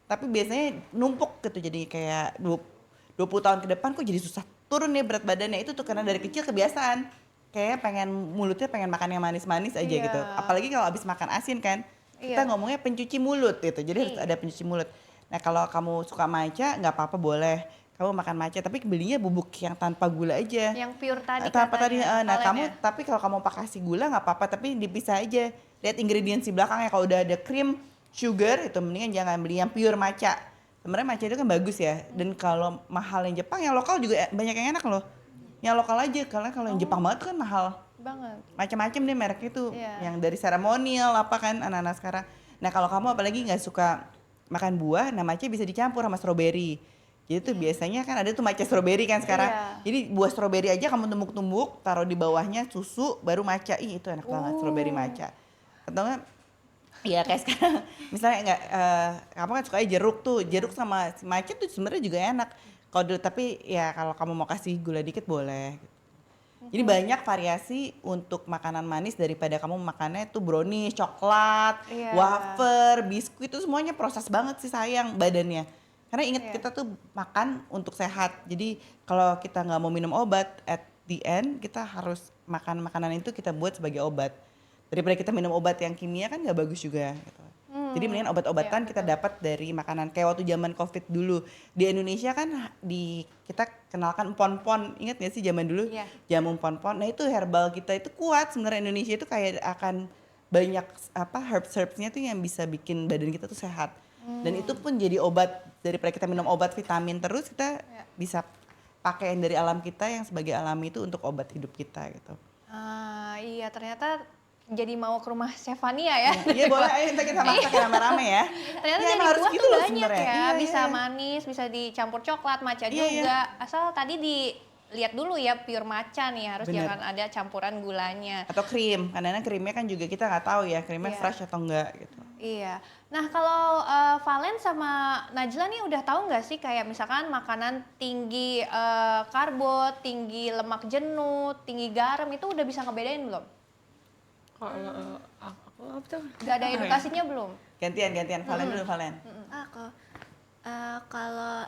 tapi biasanya numpuk gitu, jadi kayak 20 tahun ke depan kok jadi susah turun nih berat badannya. Itu tuh karena dari kecil kebiasaan kayak mulutnya pengen makan yang manis-manis aja gitu. Apalagi kalau abis makan asin kan, kita ngomongnya pencuci mulut gitu, jadi harus ada pencuci mulut. Nah kalau kamu suka matcha nggak apa-apa, boleh kamu makan matcha, tapi belinya bubuk yang tanpa gula aja. Yang pure tadi Tanpa tadi, nah kamu ya? tapi kalau kamu pakai kasih gula nggak apa-apa, tapi dipisah aja. Lihat ingredients di belakangnya, kalau udah ada cream, sugar, itu mendingan jangan beli yang pure matcha. Sebenarnya matcha itu kan bagus ya, dan kalau mahal yang Jepang, yang lokal juga banyak yang enak loh. Yang lokal aja, karena kalau yang Jepang banget kan mahal. Banget. Macam-macam deh mereknya tuh, yang dari seremonial apa kan anak-anak sekarang. Nah kalau kamu apalagi nggak suka makan buah, nah matcha bisa dicampur sama stroberi. Jadi tuh biasanya kan ada tuh matcha stroberi kan sekarang. Jadi buah stroberi aja kamu tumbuk-tumbuk, taruh di bawahnya susu, baru matcha. Ih itu enak banget stroberi matcha. Atau enggak, ya kayak sekarang misalnya kamu kan suka jeruk tuh, jeruk sama matcha tuh sebenarnya juga enak. Kalau dulu, tapi ya kalau kamu mau kasih gula dikit boleh. Jadi banyak variasi untuk makanan manis daripada kamu makannya tuh brownies, coklat, Iya. wafer, biskuit itu semuanya proses banget sih sayang badannya. Karena ingat Iya. kita tuh makan untuk sehat. Jadi kalau kita nggak mau minum obat, at the end kita harus makan makanan itu kita buat sebagai obat. Daripada kita minum obat yang kimia kan nggak bagus juga. Gitu. Jadi mendingan obat-obatan Iya, kita dapat dari makanan. Kayak waktu zaman COVID dulu di Indonesia kan kita kenalkan empon-pon. Ingat gak sih zaman dulu? Iya. Jamu empon-pon. Nah itu herbal kita itu kuat sebenarnya. Indonesia itu kayak akan banyak herbs-herbsnya tuh yang bisa bikin badan kita tuh sehat. Dan itu pun jadi obat. Daripada kita minum obat vitamin terus, kita bisa pakai yang dari alam kita yang sebagai alami itu untuk obat hidup kita gitu. Iya ternyata jadi mau ke rumah Stefania ya. Iya boleh, ayo kita masak rame-rame ya. Ternyata Ya, jadi emang harus buah gitu tuh loh banyak sebenarnya. ya, Iya, bisa iya. manis, bisa dicampur coklat, matcha Iya, juga. Asal tadi dilihat dulu ya pure matcha nih, harus Bener. jangan ada campuran gulanya. Atau krim, kadang-kadang krimnya kan juga kita nggak tahu ya krimnya Iya. fresh atau enggak gitu. Iya. Nah kalau Valen sama Najla nih udah tahu nggak sih kayak misalkan makanan tinggi karbo, tinggi lemak jenuh, tinggi garam itu udah bisa ngebedain belum? Kalau aku apa tuh? Udah ada Apa ya? edukasinya belum? Gantian, Valen dulu Valen. Kalau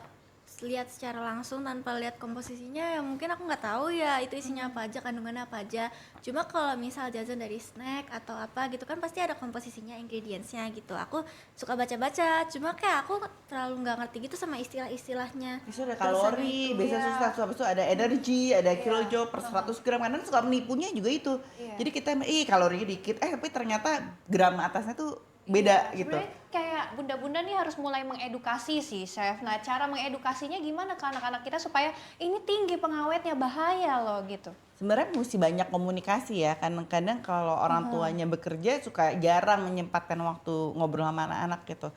lihat secara langsung tanpa lihat komposisinya ya mungkin aku nggak tahu ya itu isinya apa aja, kandungannya apa aja. Cuma kalau misal jajan dari snack atau apa gitu kan pasti ada komposisinya, ingredientsnya gitu. Aku suka baca-baca, cuma kayak aku terlalu nggak ngerti gitu sama istilah-istilahnya. Bisa ada Tulisannya kalori, itu, biasanya ya. susah, habis itu ada energi, ada kilojoule per 100 gram. Kadang suka menipunya juga itu. Iya. Jadi kita, kalorinya dikit, tapi ternyata gram atasnya tuh beda gitu. Sebenarnya kayak bunda-bunda nih harus mulai mengedukasi sih, Chef. Nah, cara mengedukasinya gimana ke anak-anak kita supaya ini tinggi pengawetnya, bahaya loh gitu. Sebenarnya mesti banyak komunikasi ya. Kadang-kadang kalau orang tuanya bekerja suka jarang menyempatkan waktu ngobrol sama anak-anak gitu.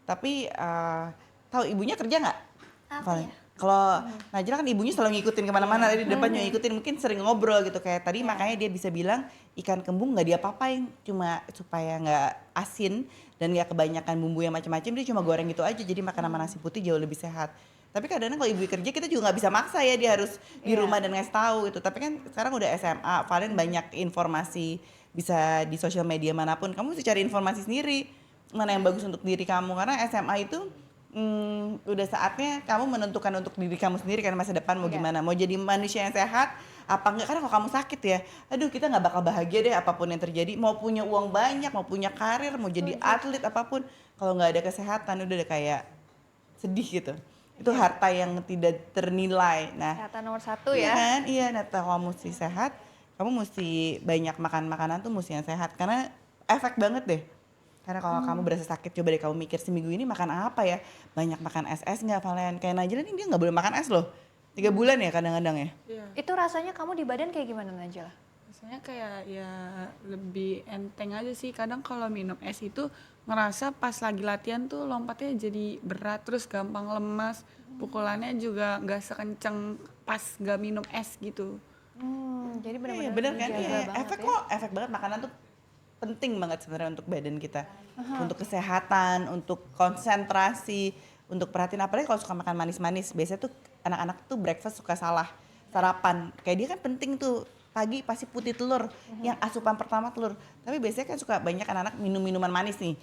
Tapi tahu ibunya kerja nggak? Apa Valen? ya? Kalau Najla kan ibunya selalu ngikutin kemana-mana, di depan juga ngikutin, mungkin sering ngobrol gitu kayak tadi, makanya dia bisa bilang ikan kembung nggak diapa-apain, cuma supaya nggak asin dan nggak kebanyakan bumbu yang macam-macam, dia cuma goreng gitu aja, jadi makan sama nasi putih jauh lebih sehat. Tapi kadang-kadang kalau ibu kerja kita juga nggak bisa maksa ya, dia harus di rumah dan ngasih tahu gitu. Tapi kan sekarang udah SMA, Valen banyak informasi bisa di sosial media manapun, kamu bisa cari informasi sendiri mana yang bagus untuk diri kamu, karena SMA itu udah saatnya kamu menentukan untuk diri kamu sendiri kan masa depan mau gimana, mau jadi manusia yang sehat apa enggak, karena kalau kamu sakit ya aduh kita nggak bakal bahagia deh apapun yang terjadi, mau punya uang banyak, mau punya karir, mau jadi atlet apapun, kalau nggak ada kesehatan udah kayak sedih gitu. Itu harta yang tidak ternilai. Nah, Kesehatan nomor satu iya ya. kan, iya, nah kalau mesti sehat kamu mesti banyak makan makanan tuh mesti yang sehat, karena efek banget deh. Karena kalau kamu berasa sakit, coba deh kamu mikir seminggu ini makan apa ya? Banyak makan es nggak Valen? Kayak Najla nih dia nggak boleh makan es loh. 3 bulan ya kadang-kadang ya. Iya. Itu rasanya kamu di badan kayak gimana Najla? Rasanya kayak ya lebih enteng aja sih. Kadang kalau minum es itu ngerasa pas lagi latihan tuh lompatnya jadi berat, terus gampang lemas, pukulannya juga nggak sekenceng pas nggak minum es gitu. Jadi Iya benar-benar bener kan? dijaga Iya. banget Efek ya. kok, efek banget makanan tuh penting banget sebenarnya untuk badan kita. Untuk kesehatan, untuk konsentrasi, untuk perhatiin, apalagi kalau suka makan manis-manis. Biasanya tuh anak-anak tuh breakfast suka salah sarapan. Kayak dia kan penting tuh pagi pasti putih telur, yang asupan pertama telur. Tapi biasanya kan suka banyak anak-anak minum minuman manis nih.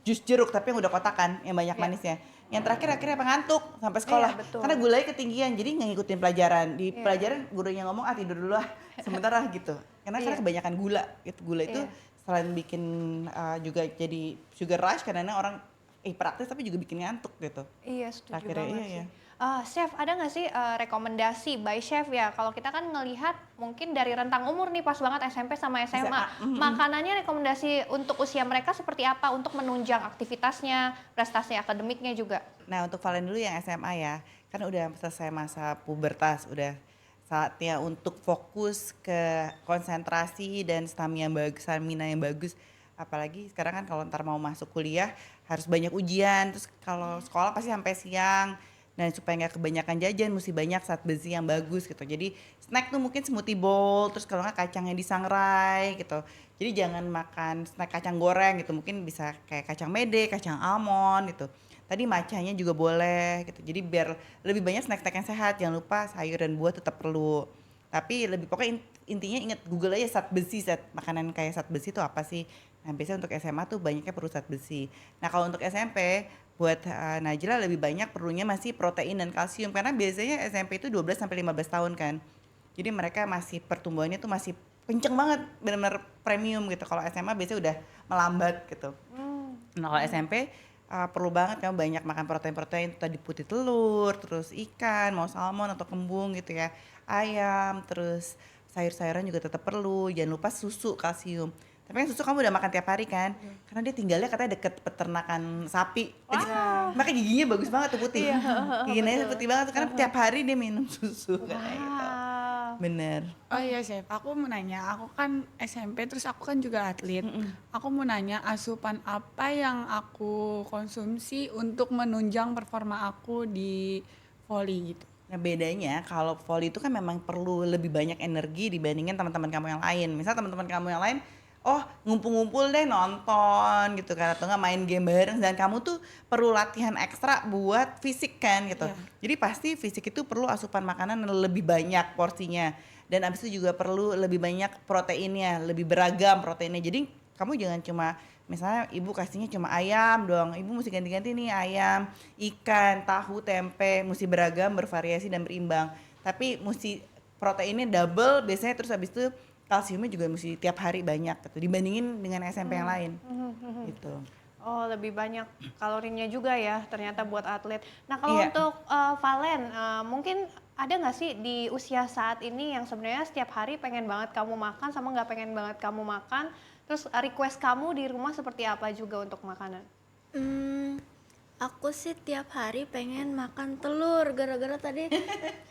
Jus jeruk tapi yang udah kotakan, yang banyak manisnya. Yang terakhir akhirnya ngantuk sampai sekolah. Iya, betul. Karena gulanya ketinggian, jadi nggak ngikutin pelajaran. Di pelajaran gurunya ngomong tidur dulu lah sebentar lah gitu. Karena kebanyakan gula. Gitu. Gula itu selain bikin juga jadi sugar rush, kadang-kadang orang hiperaktif tapi juga bikin ngantuk gitu. Iya, setuju Akhirnya banget iya, sih. Chef, ada nggak sih rekomendasi by Chef ya? Kalau kita kan ngelihat mungkin dari rentang umur nih pas banget SMP sama SMA. Makanannya rekomendasi untuk usia mereka seperti apa untuk menunjang aktivitasnya, prestasi akademiknya juga? Nah untuk Valen dulu yang SMA ya, kan udah selesai masa pubertas, udah saatnya untuk fokus ke konsentrasi dan stamina yang bagus. Apalagi sekarang kan kalau ntar mau masuk kuliah harus banyak ujian, terus kalau sekolah pasti sampai siang. Dan supaya nggak kebanyakan jajan, mesti banyak zat besi yang bagus gitu. Jadi snack tuh mungkin smoothie bowl, terus kalau nggak kacangnya disangrai gitu. Jadi jangan makan snack kacang goreng gitu, mungkin bisa kayak kacang mede, kacang almond gitu. Tadi macanya juga boleh gitu. Jadi biar lebih banyak snack-snack yang sehat. Jangan lupa sayur dan buah tetap perlu. Tapi lebih pokoknya intinya ingat Google aja zat besi, zat makanan kayak zat besi itu apa sih? Nah biasanya untuk SMA tuh banyaknya perlu zat besi. Nah kalau untuk SMP buat Najla lebih banyak perlunya masih protein dan kalsium karena biasanya SMP itu 12 sampai 15 tahun kan. Jadi mereka masih pertumbuhannya tuh masih kenceng banget, benar-benar premium gitu. Kalau SMA biasanya udah melambat gitu. Nah kalau SMP perlu banget kamu banyak makan protein-protein tadi putih telur, terus ikan, mau salmon atau kembung gitu ya, ayam, terus sayur-sayuran juga tetap perlu. Jangan lupa susu kalsium. Tapi kan susu kamu udah makan tiap hari kan? Karena dia tinggalnya katanya deket peternakan sapi. Makanya giginya bagus banget tuh putih. Giginya putih banget tuh karena tiap hari dia minum susu katanya gitu. Wow. Bener. Oh iya chef, aku mau nanya, aku kan SMP terus aku kan juga atlet. Aku mau nanya asupan apa yang aku konsumsi untuk menunjang performa aku di volley gitu. Nah bedanya kalau volley itu kan memang perlu lebih banyak energi dibandingin teman-teman kamu yang lain. Misal teman-teman kamu yang lain, oh ngumpul-ngumpul deh nonton gitu kan atau nggak main game bareng dan kamu tuh perlu latihan ekstra buat fisik kan gitu. Iya. Jadi pasti fisik itu perlu asupan makanan yang lebih banyak porsinya dan abis itu juga perlu lebih banyak proteinnya, lebih beragam proteinnya. Jadi kamu jangan cuma misalnya ibu kasihnya cuma ayam doang, ibu mesti ganti-ganti nih ayam, ikan, tahu, tempe, mesti beragam, bervariasi dan berimbang. Tapi mesti proteinnya double biasanya terus habis itu kalsiumnya juga mesti tiap hari banyak gitu dibandingin dengan SMP yang lain. Gitu. Oh, lebih banyak kalorinya juga ya ternyata buat atlet. Nah, kalau Iya. untuk Valen, mungkin ada nggak sih di usia saat ini yang sebenarnya setiap hari pengen banget kamu makan sama nggak pengen banget kamu makan? Terus request kamu di rumah seperti apa juga untuk makanan? Aku sih tiap hari pengen makan telur gara-gara tadi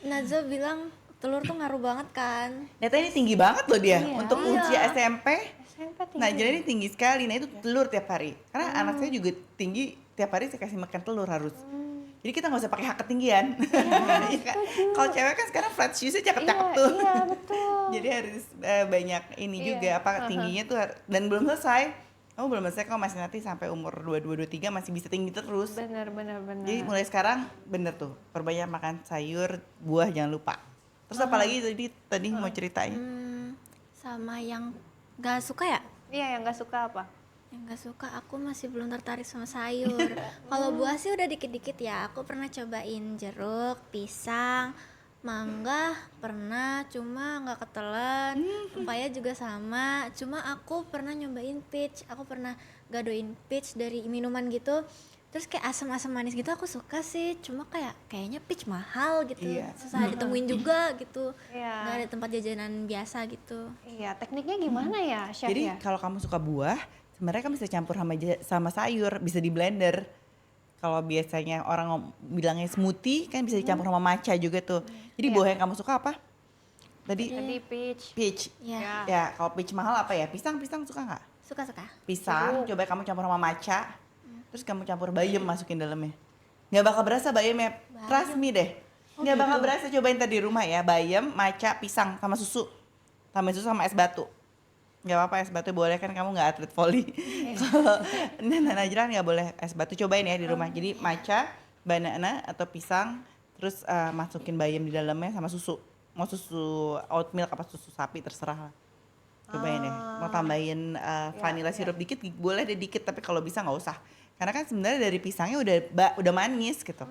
Nazwa bilang telur tuh ngaruh banget kan. Ternyata ini tinggi banget loh dia Iya. untuk usia SMP. SMP tinggi. Nah jadi ini tinggi sekali. Nah itu telur tiap hari. Karena anak saya juga tinggi tiap hari saya kasih makan telur harus. Jadi kita nggak usah pakai hak ketinggian. Iya kan? Kalau cewek kan sekarang flat shoes-nya cakep-cakep tuh. Iya, betul. Jadi harus banyak ini Iya. juga apa tingginya tuh dan belum selesai. Kamu belum selesai kamu masih nanti sampai umur 22 23 masih bisa tinggi terus. Benar. Jadi mulai sekarang bener tuh perbanyak makan sayur, buah jangan lupa. Terus apa lagi tadi mau ceritain? Sama yang gak suka ya? Iya, yang nggak suka apa? Yang gak suka aku masih belum tertarik sama sayur. Kalau buah sih udah dikit-dikit ya. Aku pernah cobain jeruk, pisang, mangga pernah, cuma nggak ketelan. Pepaya juga sama. Cuma aku pernah nyobain peach. Aku pernah gadoin peach dari minuman gitu. Terus kayak asam-asam manis gitu aku suka sih. Cuma kayaknya peach mahal gitu. Iya. Susah ditemuin juga gitu. Iya. Nggak ada tempat jajanan biasa gitu. Iya, tekniknya gimana ya, chef Jadi ya? kalau kamu suka buah, sebenarnya kamu bisa campur sama sayur, bisa di blender. Kalau biasanya orang bilangnya smoothie kan bisa dicampur sama matcha juga tuh. Jadi Iya. buah yang kamu suka apa? Tadi Tadi peach. peach. Ya, Ya, kalau peach mahal apa ya? Pisang suka nggak? suka-suka. Pisang, coba kamu campur sama matcha. Terus kamu campur bayam masukin dalamnya. Nggak bakal berasa bayamnya. Trust me deh. Nggak bakal berasa, cobain tadi di rumah ya. Bayam, matcha, pisang sama susu. Tambah susu sama es batu. Nggak apa-apa es batu boleh kan kamu nggak atlet volley. Kalau Najran nggak boleh es batu, cobain ya di rumah. Jadi matcha, banana atau pisang, terus masukin bayam di dalamnya sama susu. Mau susu oat milk apa susu sapi terserah lah. Cobain deh. Mau tambahin vanilla sirup dikit boleh deh dikit tapi kalau bisa nggak usah. Karena kan sebenarnya dari pisangnya udah manis gitu.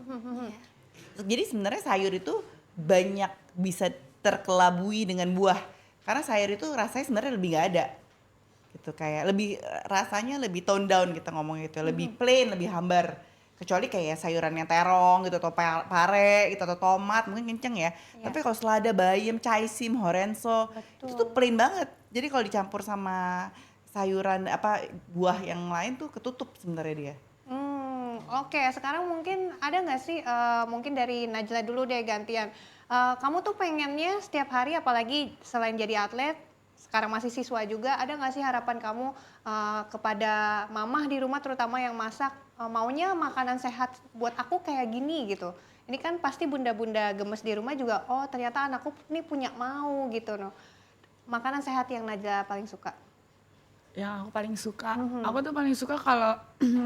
Jadi sebenarnya sayur itu banyak bisa terkelabui dengan buah. Karena sayur itu rasanya sebenarnya lebih nggak ada. Gitu kayak lebih rasanya lebih tone down kita ngomong gitu, lebih plain, lebih hambar. Kecuali kayak sayuran yang terong gitu atau pare gitu atau tomat mungkin kenceng ya. Tapi kalau selada, bayam, caisim, horenso itu tuh plain banget. Jadi kalau dicampur sama sayuran apa buah yang lain tuh ketutup sebenarnya dia. Oke, sekarang mungkin ada nggak sih, mungkin dari Najla dulu deh gantian. Kamu tuh pengennya setiap hari apalagi selain jadi atlet, sekarang masih siswa juga, ada nggak sih harapan kamu kepada mamah di rumah terutama yang masak, maunya makanan sehat buat aku kayak gini gitu. Ini kan pasti bunda-bunda gemes di rumah juga, oh ternyata anakku ini punya mau gitu. Makanan sehat yang Najla paling suka. yang aku paling suka. Aku tuh paling suka kalau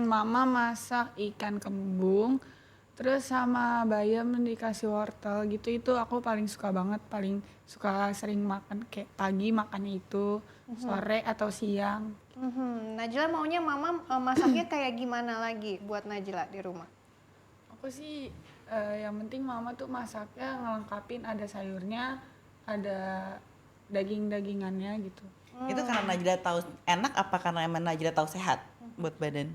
mama masak ikan kembung, terus sama bayam dikasih wortel gitu, itu aku paling suka banget, paling suka sering makan kayak pagi makannya itu, sore atau siang. Najla maunya mama masaknya kayak gimana lagi buat Najla di rumah? Aku sih yang penting mama tuh masaknya ngelengkapin ada sayurnya, ada daging-dagingannya gitu. Itu karena Najla tahu enak apa karena emang Najla tahu sehat buat badan?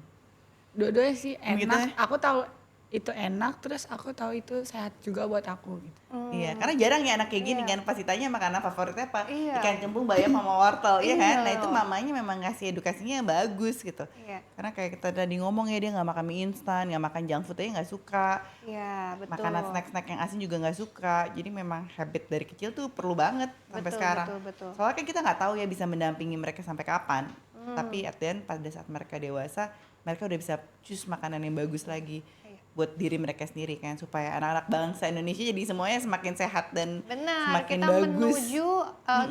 Dua-duanya sih Gitu enak. ya? Aku tahu itu enak, terus aku tahu itu sehat juga buat aku gitu. Iya, karena jarang ya anak kayak gini kan, pas ditanya makanan favoritnya apa, Iya. ikan kembung, bayam sama wortel, iya kan? Iya Nah itu loh. mamanya memang ngasih edukasinya yang bagus gitu. Iya. Karena kayak kita tadi ngomong ya, dia nggak makan mie instan, nggak makan junk food, dia nggak suka. Iya, betul. Makanan snack-snack yang asin juga nggak suka. Jadi memang habit dari kecil tuh perlu banget sampai Betul, sekarang. betul. Soalnya kan kita nggak tahu ya bisa mendampingi mereka sampai kapan. Tapi at the end pada saat mereka dewasa, mereka udah bisa choose makanan yang bagus lagi Iya. buat diri mereka sendiri kan, supaya anak-anak bangsa Indonesia jadi semuanya semakin sehat dan Benar, semakin kita bagus. menuju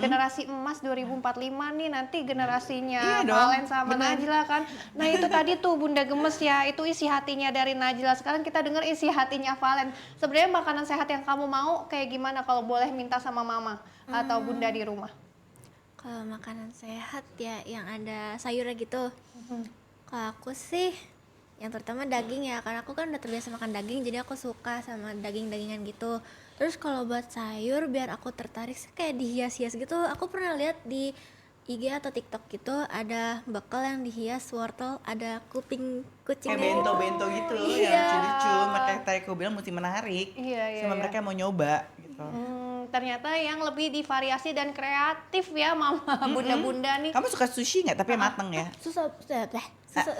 generasi emas 2045 nih, nanti generasinya Iya dong, Valen sama benar. Najla kan. Nah itu tadi tuh Bunda Gemes ya, itu isi hatinya dari Najla. Sekarang kita dengar isi hatinya Valen. Sebenarnya makanan sehat yang kamu mau kayak gimana kalau boleh minta sama mama atau bunda di rumah? Kalau makanan sehat ya yang ada sayurnya gitu. Kalau aku sih yang terutama daging ya, karena aku kan udah terbiasa makan daging, jadi aku suka sama daging-dagingan gitu. Terus kalau buat sayur biar aku tertarik sih kayak dihias-hias gitu. Aku pernah lihat di IG atau TikTok gitu ada bekal yang dihias wortel, ada kuping kucing Kayak gitu. bento-bento gitu Iya. yang lucu-lucu, makanya tadi aku bilang mesti menarik. Iya, iya, Sama iya. mereka mau nyoba gitu. Ternyata yang lebih divariasi dan kreatif ya mama bunda-bunda nih. Kamu suka sushi nggak? Tapi mateng ya. Susah Suka.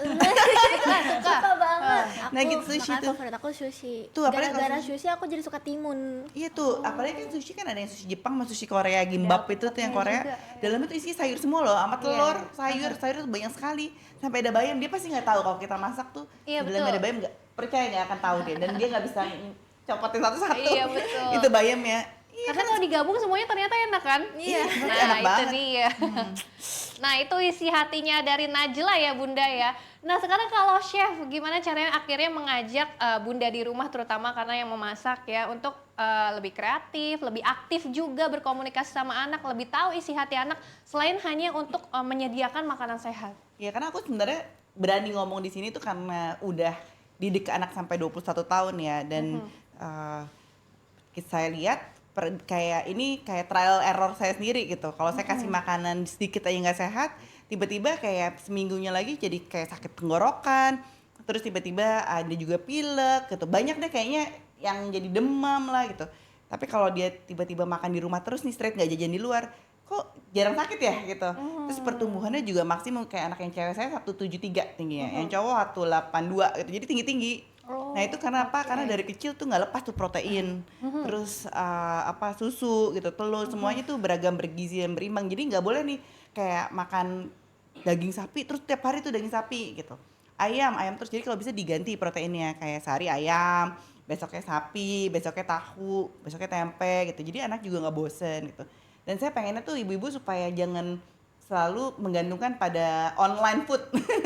suka banget. Nah, gitu sushi makanan tuh. favorit aku sushi. Tuh, apalagi kalau Gara-gara sushi. sushi aku jadi suka timun. Iya tuh, apalagi kan sushi kan ada yang sushi Jepang sama sushi Korea, gimbap itu tuh yang Korea. juga. Dalamnya tuh isi sayur semua loh, sama telur, sayur tuh banyak sekali. Sampai ada bayam, dia pasti nggak tahu kalau kita masak tuh. Iya, di dalamnya betul. ada bayam, nggak percaya nggak akan tahu dia, dan dia nggak bisa copotin satu-satu. Iya, betul. Itu bayamnya. Iya, Karena kalau digabung semuanya ternyata enak kan? Iya. Nah enak itu banget. dia. Nah itu isi hatinya dari Najla ya bunda ya. Nah sekarang kalau chef gimana caranya akhirnya mengajak bunda di rumah terutama karena yang memasak ya untuk lebih kreatif, lebih aktif juga berkomunikasi sama anak, lebih tahu isi hati anak selain hanya untuk menyediakan makanan sehat. Ya karena aku sebenarnya berani ngomong di sini tuh karena udah didik anak sampai 21 tahun ya, dan saya lihat kayak trial error saya sendiri gitu. Kalau saya kasih makanan sedikit aja nggak sehat, tiba-tiba kayak seminggunya lagi jadi kayak sakit tenggorokan, terus tiba-tiba ada juga pilek gitu. Banyak deh kayaknya yang jadi demam lah gitu. Tapi kalau dia tiba-tiba makan di rumah terus nih, straight nggak jajan di luar, kok jarang sakit ya gitu. Terus pertumbuhannya juga maksimum, kayak anak yang cewek saya 173 tingginya, yang cowok 182 gitu. Jadi tinggi-tinggi. Nah itu karena apa? Karena dari kecil tuh nggak lepas tuh protein, terus susu gitu, telur, semuanya tuh beragam, bergizi dan berimbang. Jadi nggak boleh nih kayak makan daging sapi terus tiap hari tuh daging sapi gitu. Ayam terus, jadi kalau bisa diganti proteinnya, kayak sehari ayam, besoknya sapi, besoknya tahu, besoknya tempe gitu. Jadi anak juga nggak bosen gitu. Dan saya pengennya tuh ibu-ibu supaya jangan selalu menggantungkan pada online food.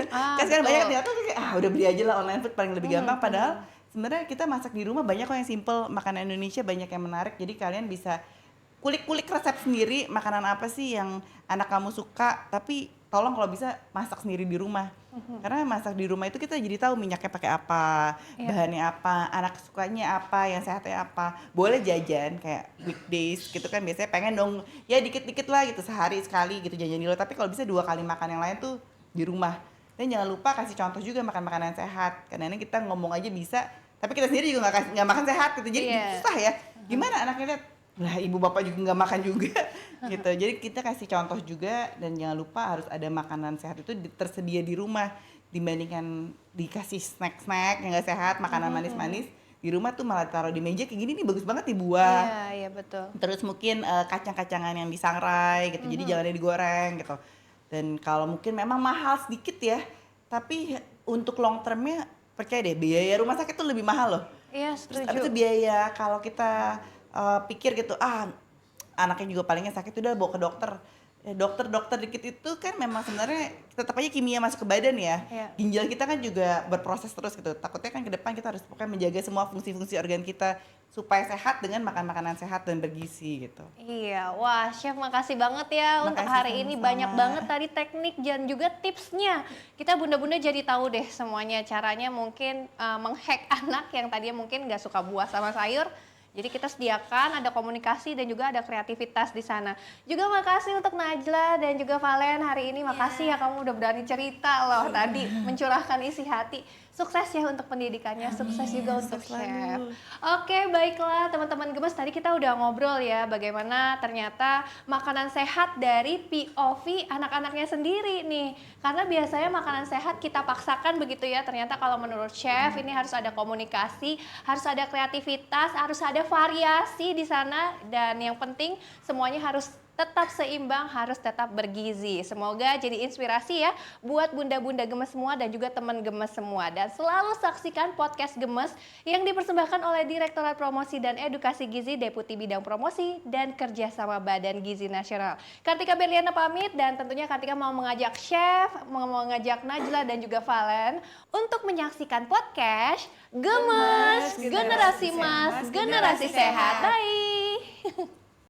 Kan sekarang betul. banyak nih, aku kayak udah beli aja lah online food, paling lebih gampang. Padahal sebenarnya kita masak di rumah banyak kok yang simple, makanan Indonesia banyak yang menarik. Jadi kalian bisa kulik-kulik resep sendiri, makanan apa sih yang anak kamu suka, tapi tolong kalau bisa masak sendiri di rumah. Karena masak di rumah itu kita jadi tahu minyaknya pakai apa, bahannya apa, anak sukanya apa, yang sehatnya apa. Boleh jajan kayak weekdays gitu kan, biasanya pengen dong ya dikit-dikit lah gitu, sehari sekali gitu jajan di luar. Tapi kalau bisa 2 kali makan yang lain tuh di rumah. Dan jangan lupa kasih contoh juga makan makanan sehat. Karena ini kita ngomong aja bisa, tapi kita sendiri juga nggak makan sehat gitu. Jadi susah ya. Gimana anaknya lihat, lah ibu bapak juga nggak makan juga gitu. Jadi kita kasih contoh juga, dan jangan lupa harus ada makanan sehat itu tersedia di rumah, dibandingkan dikasih snack-snack yang nggak sehat, makanan manis-manis di rumah tuh malah taruh di meja kayak gini nih, bagus banget dibuang. Iya betul. Terus mungkin kacang-kacangan yang disangrai gitu, jadi jangan digoreng gitu. Dan kalau mungkin memang mahal sedikit ya, tapi untuk long termnya percaya deh, biaya rumah sakit tuh lebih mahal loh. Iya Terus setuju. abis itu biaya kalau kita pikir gitu, anaknya juga palingnya sakit, udah bawa ke dokter. dokter-dokter dikit itu kan memang sebenarnya tetap aja kimia masuk ke badan ya. Iya. Ginjal kita kan juga berproses terus gitu. Takutnya kan ke depan kita harus pokoknya menjaga semua fungsi-fungsi organ kita supaya sehat dengan makan makanan sehat dan bergizi gitu. Iya, wah Chef makasih banget ya untuk Makasih hari ini sama-sama. banyak banget tadi teknik dan juga tipsnya. Kita bunda-bunda jadi tahu deh semuanya caranya mungkin menghack anak yang tadinya mungkin nggak suka buah sama sayur. Jadi kita sediakan ada komunikasi dan juga ada kreativitas di sana. Juga makasih untuk Najla dan juga Valen hari ini. Makasih ya kamu udah berani cerita loh tadi mencurahkan isi hati. Sukses ya untuk pendidikannya, sukses juga untuk Chef. Oke, baiklah teman-teman gemes, tadi kita udah ngobrol ya bagaimana ternyata makanan sehat dari POV anak-anaknya sendiri nih. Karena biasanya makanan sehat kita paksakan begitu ya, ternyata kalau menurut Chef ini harus ada komunikasi, harus ada kreativitas, harus ada variasi di sana, dan yang penting semuanya harus tetap seimbang, harus tetap bergizi. Semoga jadi inspirasi ya buat bunda-bunda gemes semua dan juga teman gemes semua. Dan selalu saksikan podcast Gemes yang dipersembahkan oleh Direktorat Promosi dan Edukasi Gizi, Deputi Bidang Promosi dan Kerjasama Badan Gizi Nasional. Kartika Berliana pamit, dan tentunya Kartika mau mengajak Chef, mau mengajak Najla dan juga Valen untuk menyaksikan podcast Gemes, Generasi Mas, Generasi Sehat. Bye!